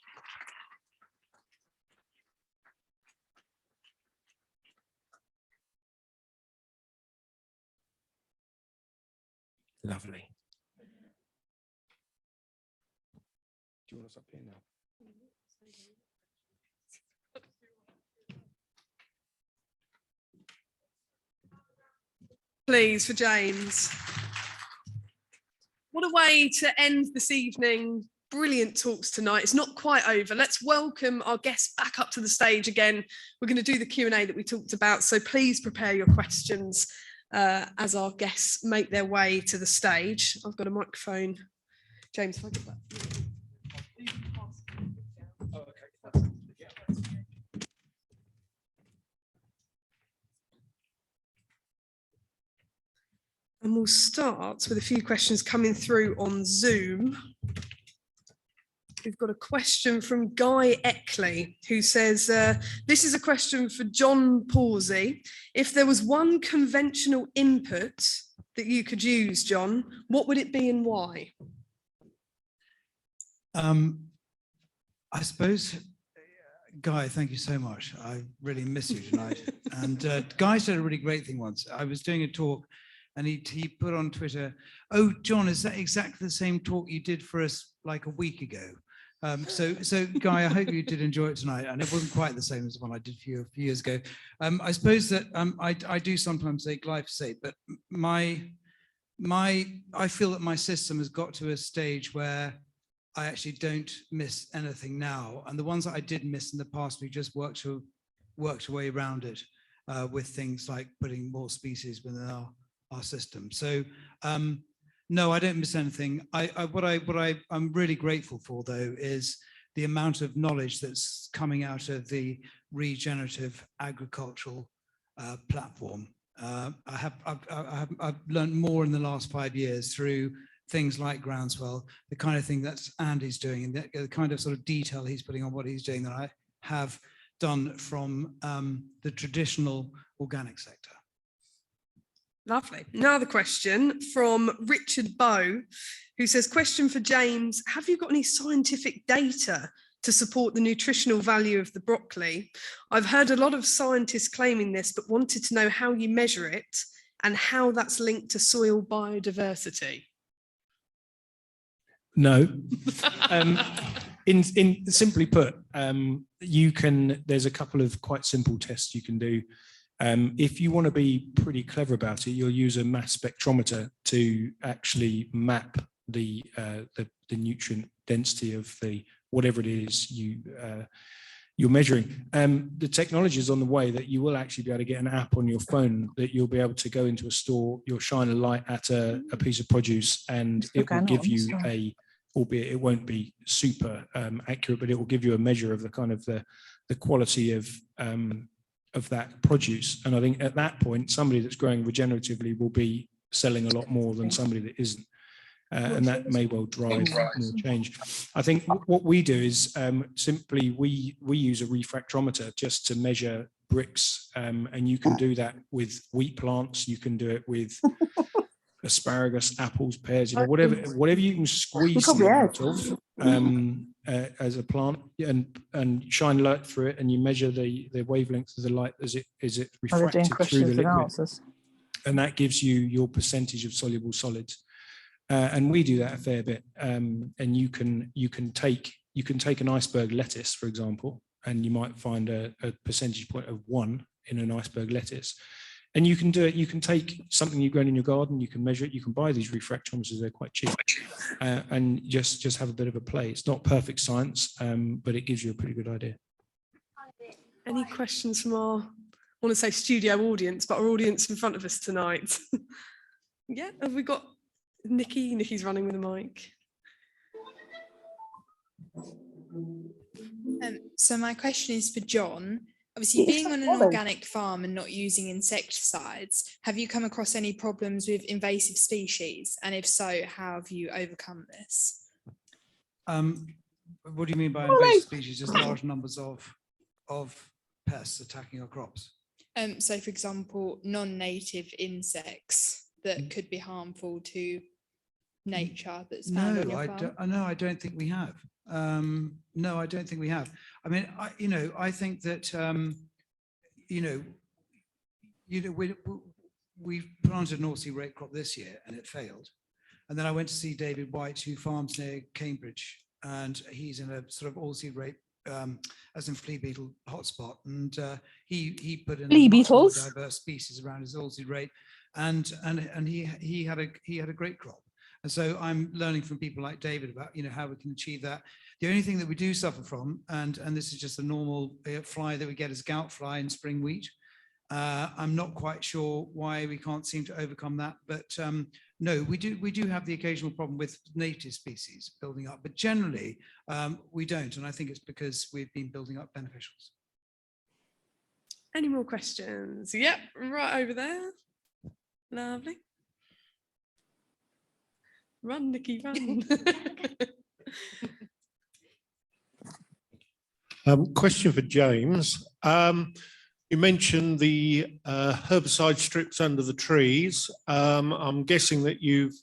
Lovely. Do you want us up here now? Please, for James. What a way to end this evening. Brilliant talks tonight. It's not quite over. Let's welcome our guests back up to the stage again. We're going to do the Q&A that we talked about, so please prepare your questions as our guests make their way to the stage. I've got a microphone. James, if I get that. And we'll start with a few questions coming through on Zoom. We've got a question from Guy Eckley, who says, this is a question for John Pawsey. If there was one conventional input that you could use, John, what would it be and why? I suppose, Guy, thank you so much. I really miss you tonight. And Guy said a really great thing once. I was doing a talk and he put on Twitter, oh, John, is that exactly the same talk you did for us like a week ago? So Guy, I hope you did enjoy it tonight. And it wasn't quite the same as the one I did for you a few years ago. I suppose that I do sometimes say glyphosate, but I feel that my system has got to a stage where I actually don't miss anything now. And the ones that I did miss in the past, we just worked to worked a way around it with things like putting more species within our system. So no, I don't miss anything. What I'm really grateful for, though, is the amount of knowledge that's coming out of the regenerative agricultural platform. I've learned more in the last 5 years through things like Groundswell, the kind of thing that's Andy's doing, and the kind of sort of detail he's putting on what he's doing that I have done from the traditional organic sector. Lovely. Another question from Richard Bow, who says, question for James, have you got any scientific data to support the nutritional value of the broccoli? I've heard a lot of scientists claiming this, but wanted to know how you measure it and how that's linked to soil biodiversity. No. In simply put, there's a couple of quite simple tests you can do. If you want to be pretty clever about it, you'll use a mass spectrometer to actually map the nutrient density of whatever it is you're measuring. The technology is on the way that you will actually be able to get an app on your phone that you'll be able to go into a store, you'll shine a light at a piece of produce, and it will give you albeit it won't be super accurate, but it will give you a measure of the kind of the quality of that produce. And I think at that point, somebody that's growing regeneratively will be selling a lot more than somebody that isn't. And that may well drive more change. I think what we do is simply we use a refractometer just to measure bricks, and you can do that with wheat plants. You can do it with asparagus, apples, pears, whatever you can squeeze out of as a plant, and shine light through it, and you measure the wavelength of the light as it refracted through the liquid, and that gives you your percentage of soluble solids. And we do that a fair bit. And you can take an iceberg lettuce, for example, and you might find a percentage point of 1 in an iceberg lettuce. And you can do it. You can take something you've grown in your garden, you can measure it. You can buy these refractometers; they're quite cheap, and just have a bit of a play. It's not perfect science, but it gives you a pretty good idea. Any questions from our, I want to say studio audience, but our audience in front of us tonight? Yeah, have we got Nikki? Nikki's running with the mic. So my question is for John. Obviously, being on an organic farm and not using insecticides, have you come across any problems with invasive species? And if so, how have you overcome this? What do you mean by invasive species? Just large numbers of pests attacking our crops? So, for example, non-native insects that could be harmful to nature that's found on your farm? No, I don't think we have. No, I don't think we have. I mean, I think that, we planted an oilseed rape crop this year and it failed. And then I went to see David White, who farms near Cambridge, and he's in a sort of oilseed rape, as in flea beetle hotspot. And he put in flea a beetles, more diverse species around his oilseed rape, and he had a great crop. And so I'm learning from people like David about, how we can achieve that. The only thing that we do suffer from, and this is just a normal fly that we get, is gout fly in spring wheat. I'm not quite sure why we can't seem to overcome that, but no, we do have the occasional problem with native species building up, but generally we don't. And I think it's because we've been building up beneficials. Any more questions? Yep, right over there. Lovely. Run, Nikki, run. Question for James. You mentioned the herbicide strips under the trees. I'm guessing that you've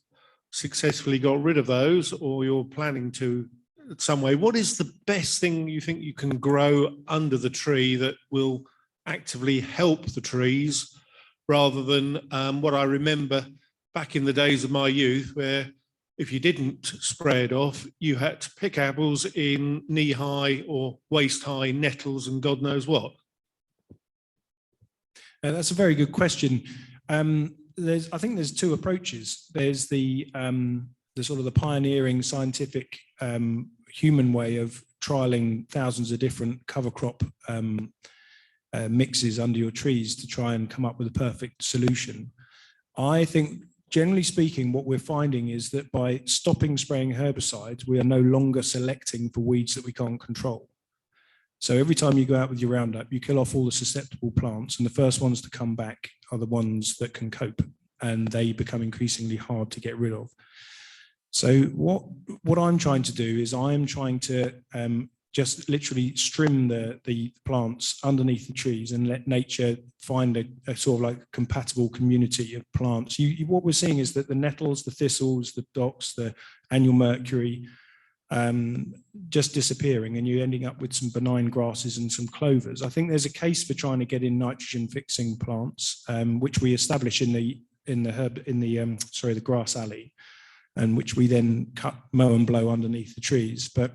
successfully got rid of those, or you're planning to in some way. What is the best thing you think you can grow under the tree that will actively help the trees, rather than what I remember back in the days of my youth, where if you didn't spray it off, you had to pick apples in knee-high or waist-high nettles and God knows what? That's a very good question. I think there's two approaches. There's the sort of the pioneering scientific human way of trialing thousands of different cover crop mixes under your trees to try and come up with a perfect solution. I think, generally speaking, what we're finding is that by stopping spraying herbicides, we are no longer selecting for weeds that we can't control. So every time you go out with your Roundup, you kill off all the susceptible plants, and the first ones to come back are the ones that can cope, and they become increasingly hard to get rid of. So what I'm trying to do is I'm trying to just literally trim the plants underneath the trees and let nature find a sort of like compatible community of plants. What we're seeing is that the nettles, the thistles, the docks, the annual mercury, just disappearing, and you're ending up with some benign grasses and some clovers. I think there's a case for trying to get in nitrogen fixing plants, which we establish in the grass alley, and which we then mow and blow underneath the trees. But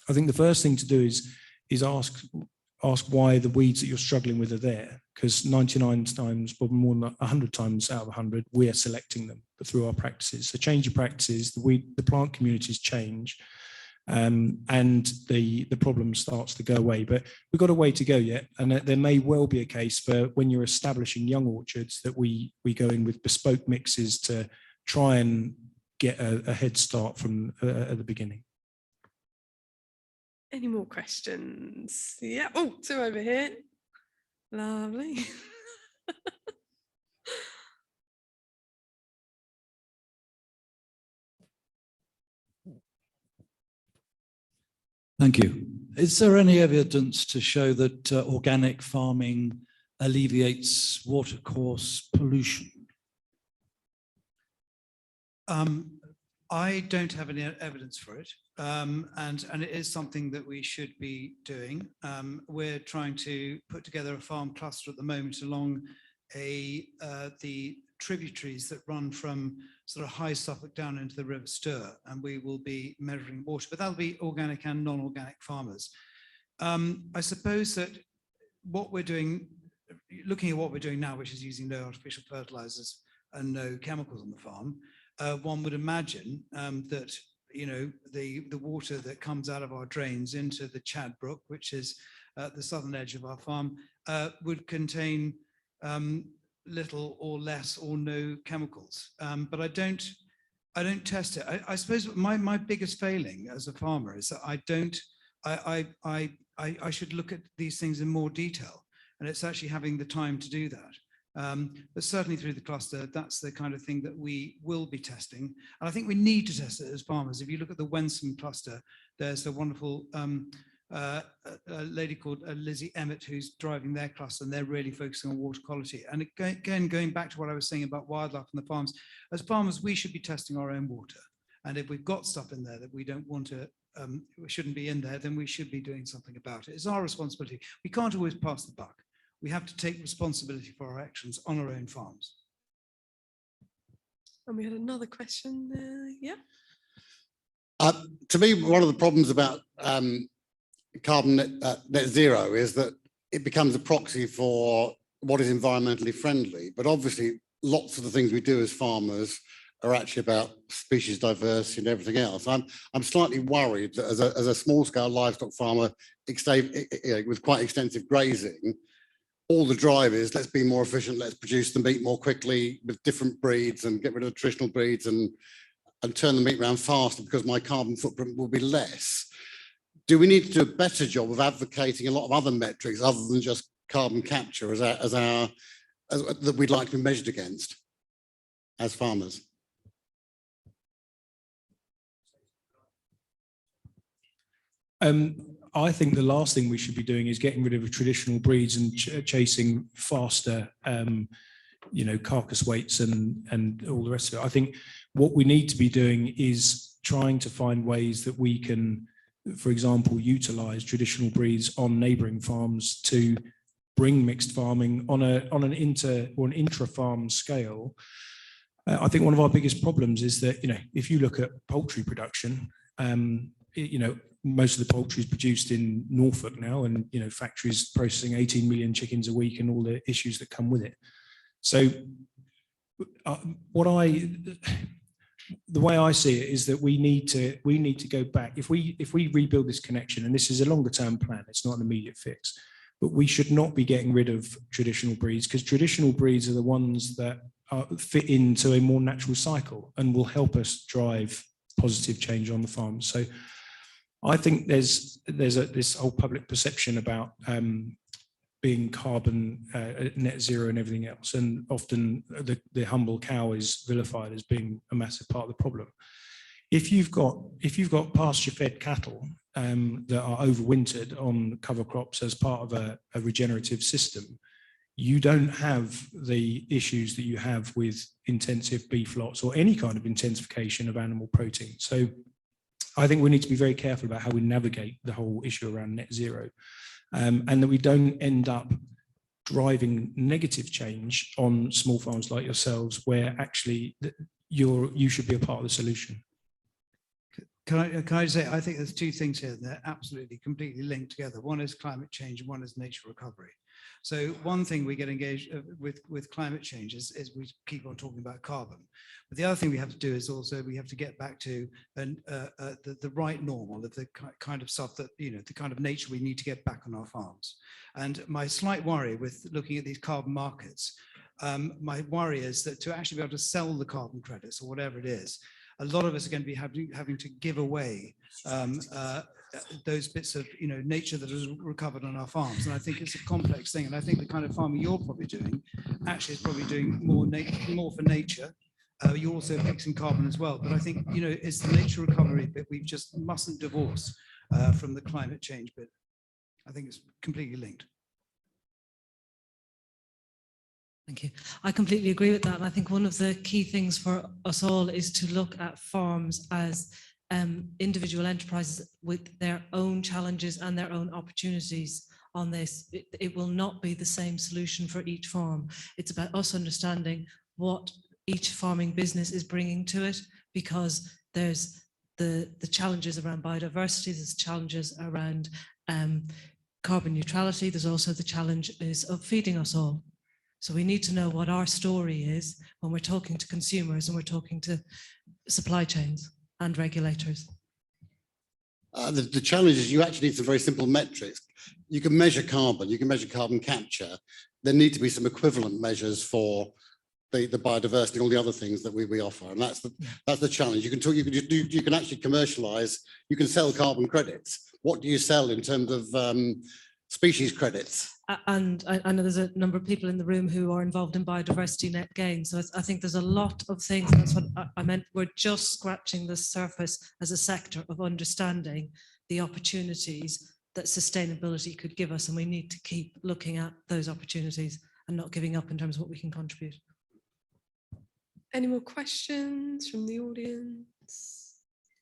I think the first thing to do is ask why the weeds that you're struggling with are there, because 99 times, probably more than 100 times out of 100, we are selecting them through our practices. So change your practices, the plant communities change, and the problem starts to go away. But we've got a way to go yet, and there may well be a case for when you're establishing young orchards that we go in with bespoke mixes to try and get a head start from at the beginning. Any more questions? Yeah. Oh, two over here. Lovely. Thank you. Is there any evidence to show that organic farming alleviates watercourse pollution? I don't have any evidence for it, and it is something that we should be doing. We're trying to put together a farm cluster at the moment along the tributaries that run from sort of High Suffolk down into the River Stour, and we will be measuring water, but that'll be organic and non-organic farmers. I suppose that what we're doing, looking at what we're doing now, which is using no artificial fertilizers and no chemicals on the farm, one would imagine that the water that comes out of our drains into the Chad Brook, which is the southern edge of our farm, would contain little or less or no chemicals. But I don't test it. I suppose my biggest failing as a farmer is that I should look at these things in more detail, and it's actually having the time to do that. But certainly through the cluster, that's the kind of thing that we will be testing. And I think we need to test it as farmers. If you look at the Wensum cluster, there's a wonderful a lady called Lizzie Emmett who's driving their cluster, and they're really focusing on water quality. And again, going back to what I was saying about wildlife and the farms, as farmers, we should be testing our own water. And if we've got stuff in there that we don't want to, shouldn't be in there, then we should be doing something about it. It's our responsibility. We can't always pass the buck. We have to take responsibility for our actions on our own farms. And we had another question there. Yeah. To me, one of the problems about carbon net zero is that it becomes a proxy for what is environmentally friendly. But obviously, lots of the things we do as farmers are actually about species diversity and everything else. I'm slightly worried that as a small-scale livestock farmer with quite extensive grazing, all the drive is let's be more efficient, let's produce the meat more quickly with different breeds and get rid of the traditional breeds and turn the meat around faster because my carbon footprint will be less. Do we need to do a better job of advocating a lot of other metrics other than just carbon capture that we'd like to be measured against as farmers? I think the last thing we should be doing is getting rid of traditional breeds and chasing faster, carcass weights and all the rest of it. I think what we need to be doing is trying to find ways that we can, for example, utilize traditional breeds on neighboring farms to bring mixed farming on an intra-farm scale. I think one of our biggest problems is that, if you look at poultry production, most of the poultry is produced in Norfolk now, and factories processing 18 million chickens a week and all the issues that come with it. So the way I see it is that we need to go back. If we rebuild this connection, and this is a longer term plan, it's not an immediate fix, but we should not be getting rid of traditional breeds, because traditional breeds are the ones that fit into a more natural cycle and will help us drive positive change on the farm. So I think there's this whole public perception about being carbon net zero and everything else, and often the humble cow is vilified as being a massive part of the problem. If you've got pasture-fed cattle that are overwintered on cover crops as part of a regenerative system, you don't have the issues that you have with intensive beef lots or any kind of intensification of animal protein. So I think we need to be very careful about how we navigate the whole issue around net zero, and that we don't end up driving negative change on small farms like yourselves, where actually you should be a part of the solution. Can I say, I think there's two things here that are absolutely completely linked together. One is climate change and one is nature recovery. So one thing we get engaged with climate change is we keep on talking about carbon. But the other thing we have to do is also we have to get back to the right normal of the kind of stuff that, you know, the kind of nature we need to get back on our farms. And my slight worry with looking at these carbon markets, my worry is that to actually be able to sell the carbon credits or whatever it is, a lot of us are going to be having to give away those bits of, you know, nature that is recovered on our farms. And I think it's a complex thing. And I think the kind of farming you're probably doing actually is probably doing more for nature. You're also fixing carbon as well. But I think, you know, it's the nature recovery bit we just mustn't divorce from the climate change bit. I think it's completely linked. Thank you. I completely agree with that. And I think one of the key things for us all is to look at farms as individual enterprises with their own challenges and their own opportunities on this. It will not be the same solution for each farm. It's about us understanding what each farming business is bringing to it, because there's the challenges around biodiversity, there's challenges around carbon neutrality, there's also the challenges of feeding us all. So we need to know what our story is when we're talking to consumers and we're talking to supply chains and regulators. The challenge is you actually need some very simple metrics. You can measure carbon, you can measure carbon capture. There need to be some equivalent measures for the biodiversity and all the other things that we offer, and that's the challenge. You can actually commercialize. You can sell carbon credits. What do you sell in terms of species credits? And I know there's a number of people in the room who are involved in biodiversity net gain. So I think there's a lot of things. That's what I meant. We're just scratching the surface as a sector of understanding the opportunities that sustainability could give us. And we need to keep looking at those opportunities and not giving up in terms of what we can contribute. Any more questions from the audience?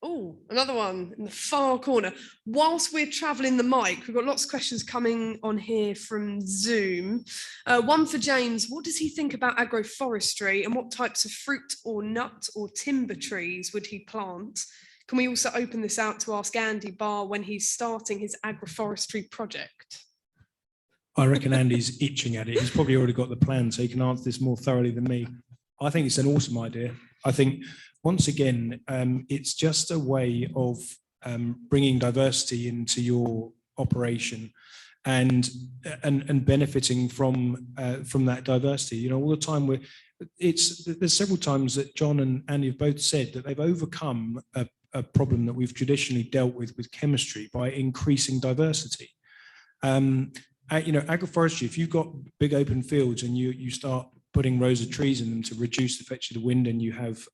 Oh, another one in the far corner. Whilst we're traveling the mic, we've got lots of questions coming on here from Zoom. One for James. What does he think about agroforestry and what types of fruit or nut or timber trees would he plant? Can we also open this out to ask Andy Barr when he's starting his agroforestry project? I reckon Andy's itching at it. He's probably already got the plan, so he can answer this more thoroughly than me. I think it's an awesome idea. I think, once again, it's just a way of bringing diversity into your operation and benefiting from that diversity. You know, all the time there's several times that John and Andy have both said that they've overcome a problem that we've traditionally dealt with chemistry by increasing diversity. You know, agroforestry, if you've got big open fields and you start putting rows of trees in them to reduce the effects of the wind, and you have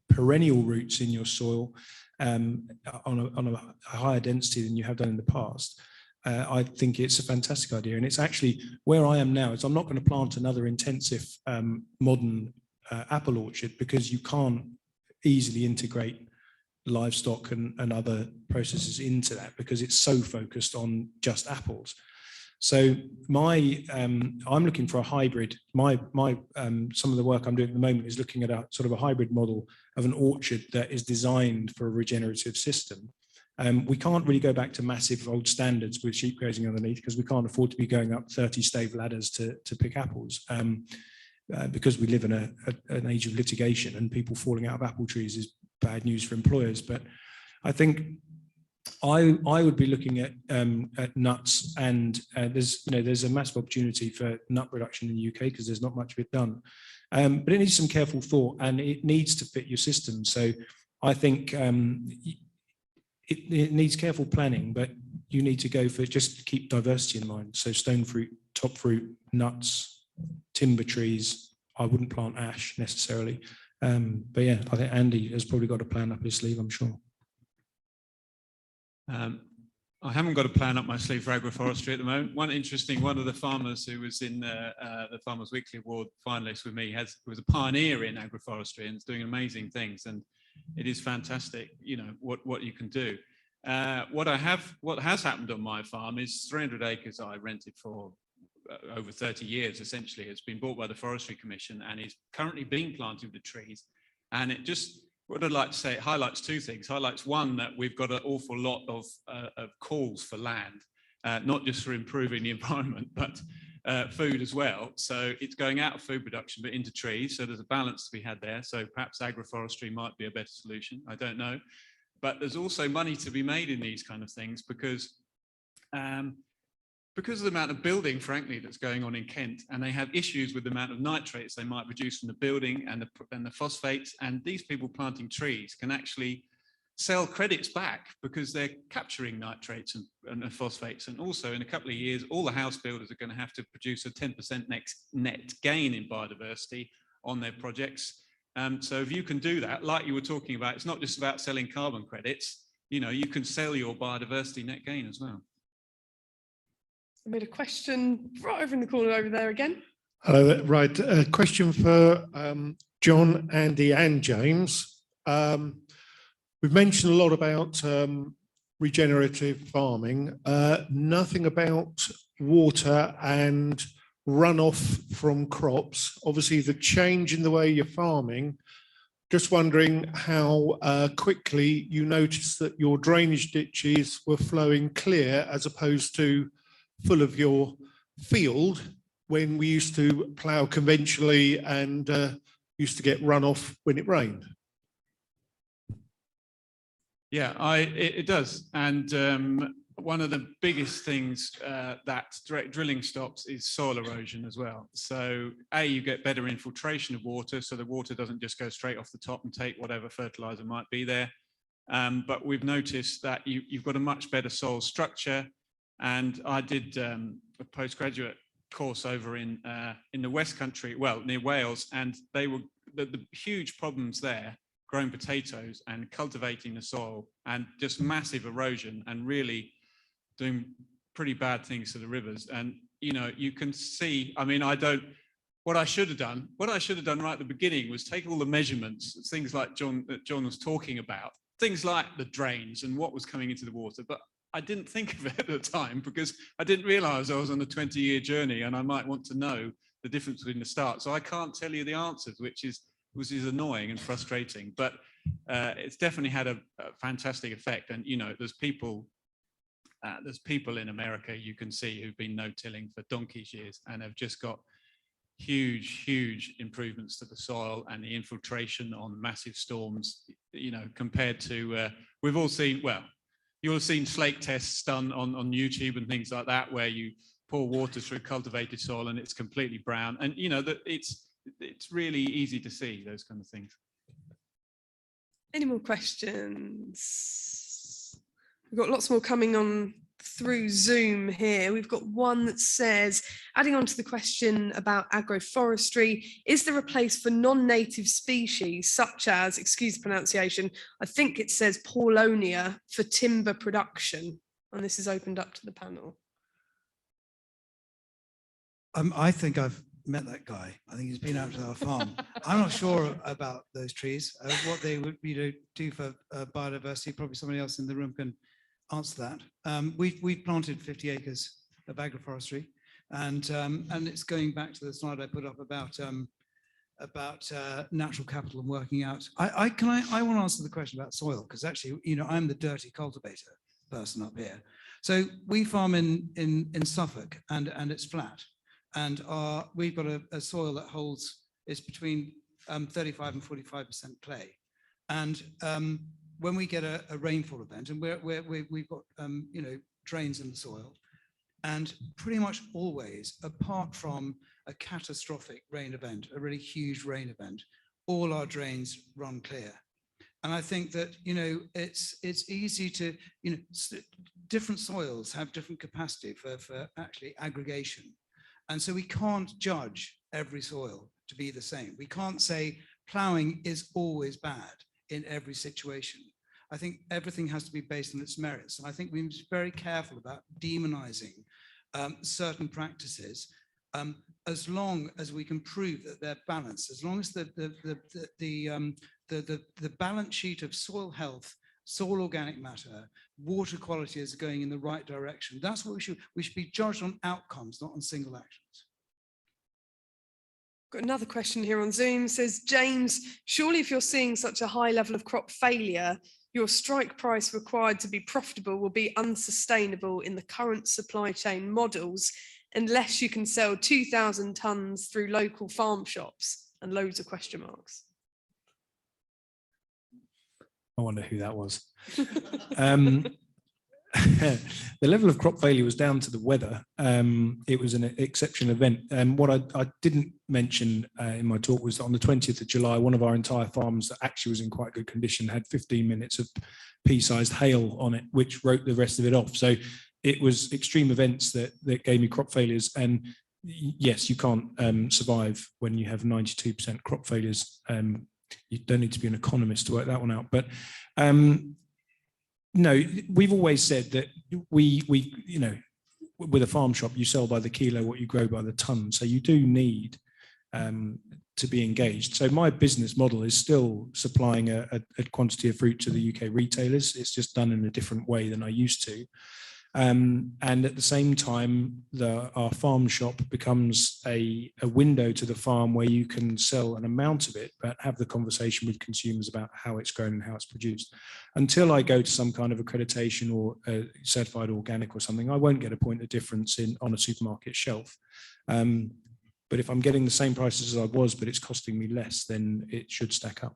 perennial roots in your soil on a higher density than you have done in the past, I think it's a fantastic idea. And it's actually where I am now is I'm not going to plant another intensive modern apple orchard, because you can't easily integrate livestock and other processes into that, because it's so focused on just apples. So I'm looking for a hybrid. Some of the work I'm doing at the moment is looking at a sort of a hybrid model of an orchard that is designed for a regenerative system. We can't really go back to massive old standards with sheep grazing underneath, because we can't afford to be going up 30 stave ladders to pick apples, because we live in an age of litigation, and people falling out of apple trees is bad news for employers. But I think I would be looking at nuts, and there's a massive opportunity for nut production in the UK because there's not much of it done, but it needs some careful thought and it needs to fit your system. So I think it needs careful planning, but you need to go for just keep diversity in mind. So stone fruit, top fruit, nuts, timber trees. I wouldn't plant ash necessarily, but yeah, I think Andy has probably got a plan up his sleeve, I'm sure. I haven't got a plan up my sleeve for agroforestry at the moment. One of the farmers who was in the Farmers Weekly Award finalist with me was a pioneer in agroforestry and is doing amazing things. And it is fantastic, what you can do. What has happened on my farm is 300 acres I rented for over 30 years, essentially. It's been bought by the Forestry Commission and is currently being planted with trees. And it just, what I'd like to say, it highlights two things. Highlights one, that we've got an awful lot of calls for land, not just for improving the environment, but food as well. So it's going out of food production, but into trees. So there's a balance to be had there. So perhaps agroforestry might be a better solution. I don't know. But there's also money to be made in these kind of things because of the amount of building, frankly, that's going on in Kent, and they have issues with the amount of nitrates they might produce from the building and the phosphates, and these people planting trees can actually sell credits back because they're capturing nitrates and phosphates. And also in a couple of years, all the house builders are going to have to produce a 10% net gain in biodiversity on their projects. So if you can do that, like you were talking about, it's not just about selling carbon credits, you can sell your biodiversity net gain as well. I made a question right over in the corner over there again. Hello, right. A question for John, Andy and James. We've mentioned a lot about regenerative farming, nothing about water and runoff from crops. Obviously, the change in the way you're farming, just wondering how quickly you noticed that your drainage ditches were flowing clear as opposed to full of your field when we used to plough conventionally and used to get runoff when it rained. Yeah, it does. And one of the biggest things that direct drilling stops is soil erosion as well. So you get better infiltration of water, so the water doesn't just go straight off the top and take whatever fertilizer might be there. But we've noticed that you've got a much better soil structure. And I did a postgraduate course over in the West Country, well, near Wales, and they were the huge problems there, growing potatoes and cultivating the soil, and just massive erosion and really doing pretty bad things to the rivers. And you can see, I mean, what I should have done right at the beginning was take all the measurements, things like that John was talking about, things like the drains and what was coming into the water. But I didn't think of it at the time because I didn't realize I was on a 20-year journey and I might want to know the difference between the start. So I can't tell you the answers, which is annoying and frustrating, but it's definitely had a fantastic effect. And, there's people in America you can see who've been no-tilling for donkey's years and have just got huge improvements to the soil and the infiltration on massive storms, compared to, we've all seen, well, you'll have seen slate tests done on YouTube and things like that, where you pour water through cultivated soil and it's completely brown. And that it's really easy to see those kind of things. Any more questions? We've got lots more coming on through Zoom here. We've got one that says, adding on to the question about agroforestry, is there a place for non-native species such as, excuse the pronunciation, I think it says Paulownia, for timber production? And this is opened up to the panel. I think I've met that guy. I think he's been out to our farm. I'm not sure about those trees, what they would do for biodiversity. Probably somebody else in the room can answer that. We've planted 50 acres of agroforestry, and it's going back to the slide I put up about natural capital and working out. I want to answer the question about soil, because actually, I'm the dirty cultivator person up here. So we farm in Suffolk, and it's flat, and we've got a soil that holds, it's between 35 and 45% clay, and when we get a rainfall event, and we've got drains in the soil, and pretty much always, apart from a catastrophic rain event, a really huge rain event, all our drains run clear. And I think that, it's easy to, different soils have different capacity for actually aggregation. And so we can't judge every soil to be the same. We can't say ploughing is always bad in every situation. I think everything has to be based on its merits. And I think we must be very careful about demonizing certain practices, as long as we can prove that they're balanced, as long as the balance sheet of soil health, soil organic matter, water quality is going in the right direction. That's what we should be judged on outcomes, not on single actions. Got another question here on Zoom. Says James, surely if you're seeing such a high level of crop failure, your strike price required to be profitable will be unsustainable in the current supply chain models, unless you can sell 2,000 tonnes through local farm shops, and loads of question marks. I wonder who that was. The level of crop failure was down to the weather. It was an exceptional event. What I didn't mention in my talk was that on the 20th of July, one of our entire farms that actually was in quite good condition had 15 minutes of pea-sized hail on it, which wrote the rest of it off. So it was extreme events that gave me crop failures. And yes, you can't survive when you have 92% crop failures. You don't need to be an economist to work that one out. But no, we've always said that we with a farm shop, you sell by the kilo what you grow by the ton. So you do need to be engaged. So my business model is still supplying a quantity of fruit to the UK retailers. It's just done in a different way than I used to. And at the same time, our farm shop becomes a window to the farm where you can sell an amount of it, but have the conversation with consumers about how it's grown and how it's produced. Until I go to some kind of accreditation or certified organic or something, I won't get a point of difference on a supermarket shelf. But if I'm getting the same prices as I was, but it's costing me less, then it should stack up.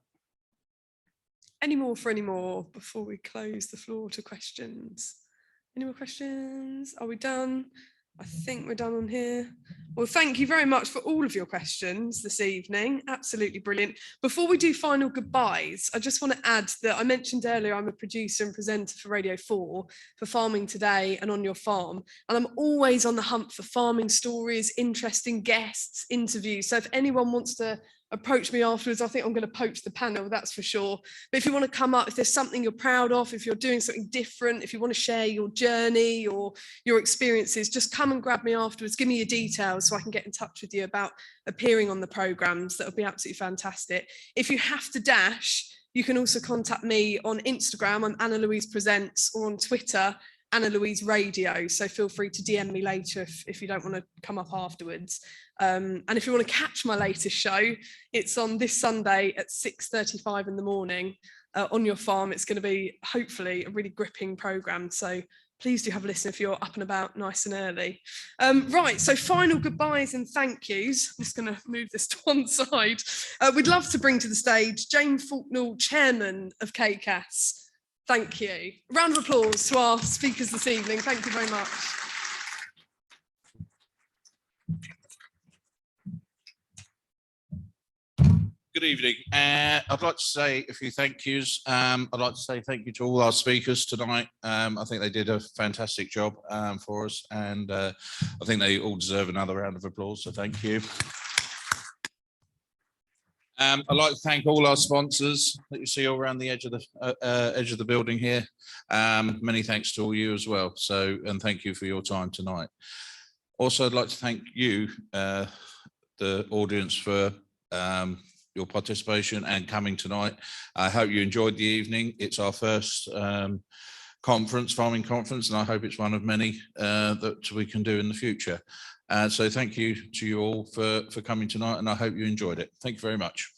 Any more for any more before we close the floor to questions? Any more questions? Are we done? I think we're done on here. Well, thank you very much for all of your questions this evening. Absolutely brilliant. Before we do final goodbyes, I just want to add that I mentioned earlier I'm a producer and presenter for Radio 4 for Farming Today and On Your Farm. And I'm always on the hunt for farming stories, interesting guests, interviews. So if anyone wants to approach me afterwards, I think I'm going to poach the panel, that's for sure. But if you want to come up, if there's something you're proud of, if you're doing something different, if you want to share your journey or your experiences, just come and grab me afterwards, give me your details so I can get in touch with you about appearing on the programmes. That would be absolutely fantastic. If you have to dash, you can also contact me on Instagram, I'm Anna Louise Presents, or on Twitter, Anna Louise Radio. So feel free to DM me later if you don't want to come up afterwards. And if you want to catch my latest show, it's on this Sunday at 6:35 in the morning on your farm. It's going to be hopefully a really gripping programme. So please do have a listen if you're up and about nice and early. Right, so final goodbyes and thank yous. I'm just going to move this to one side. We'd love to bring to the stage James Faulknall, Chairman of KCAS. Thank you. A round of applause to our speakers this evening. Thank you very much. Good evening. I'd like to say a few thank yous. I'd like to say thank you to all our speakers tonight. I think they did a fantastic job for us, and I think they all deserve another round of applause, so thank you. I'd like to thank all our sponsors that you see all around the edge of the building here. Many thanks to all you as well. And thank you for your time tonight. Also, I'd like to thank you, the audience, for your participation and coming tonight. I hope you enjoyed the evening. It's our first farming conference, and I hope it's one of many that we can do in the future. So thank you to you all for coming tonight, and I hope you enjoyed it. Thank you very much.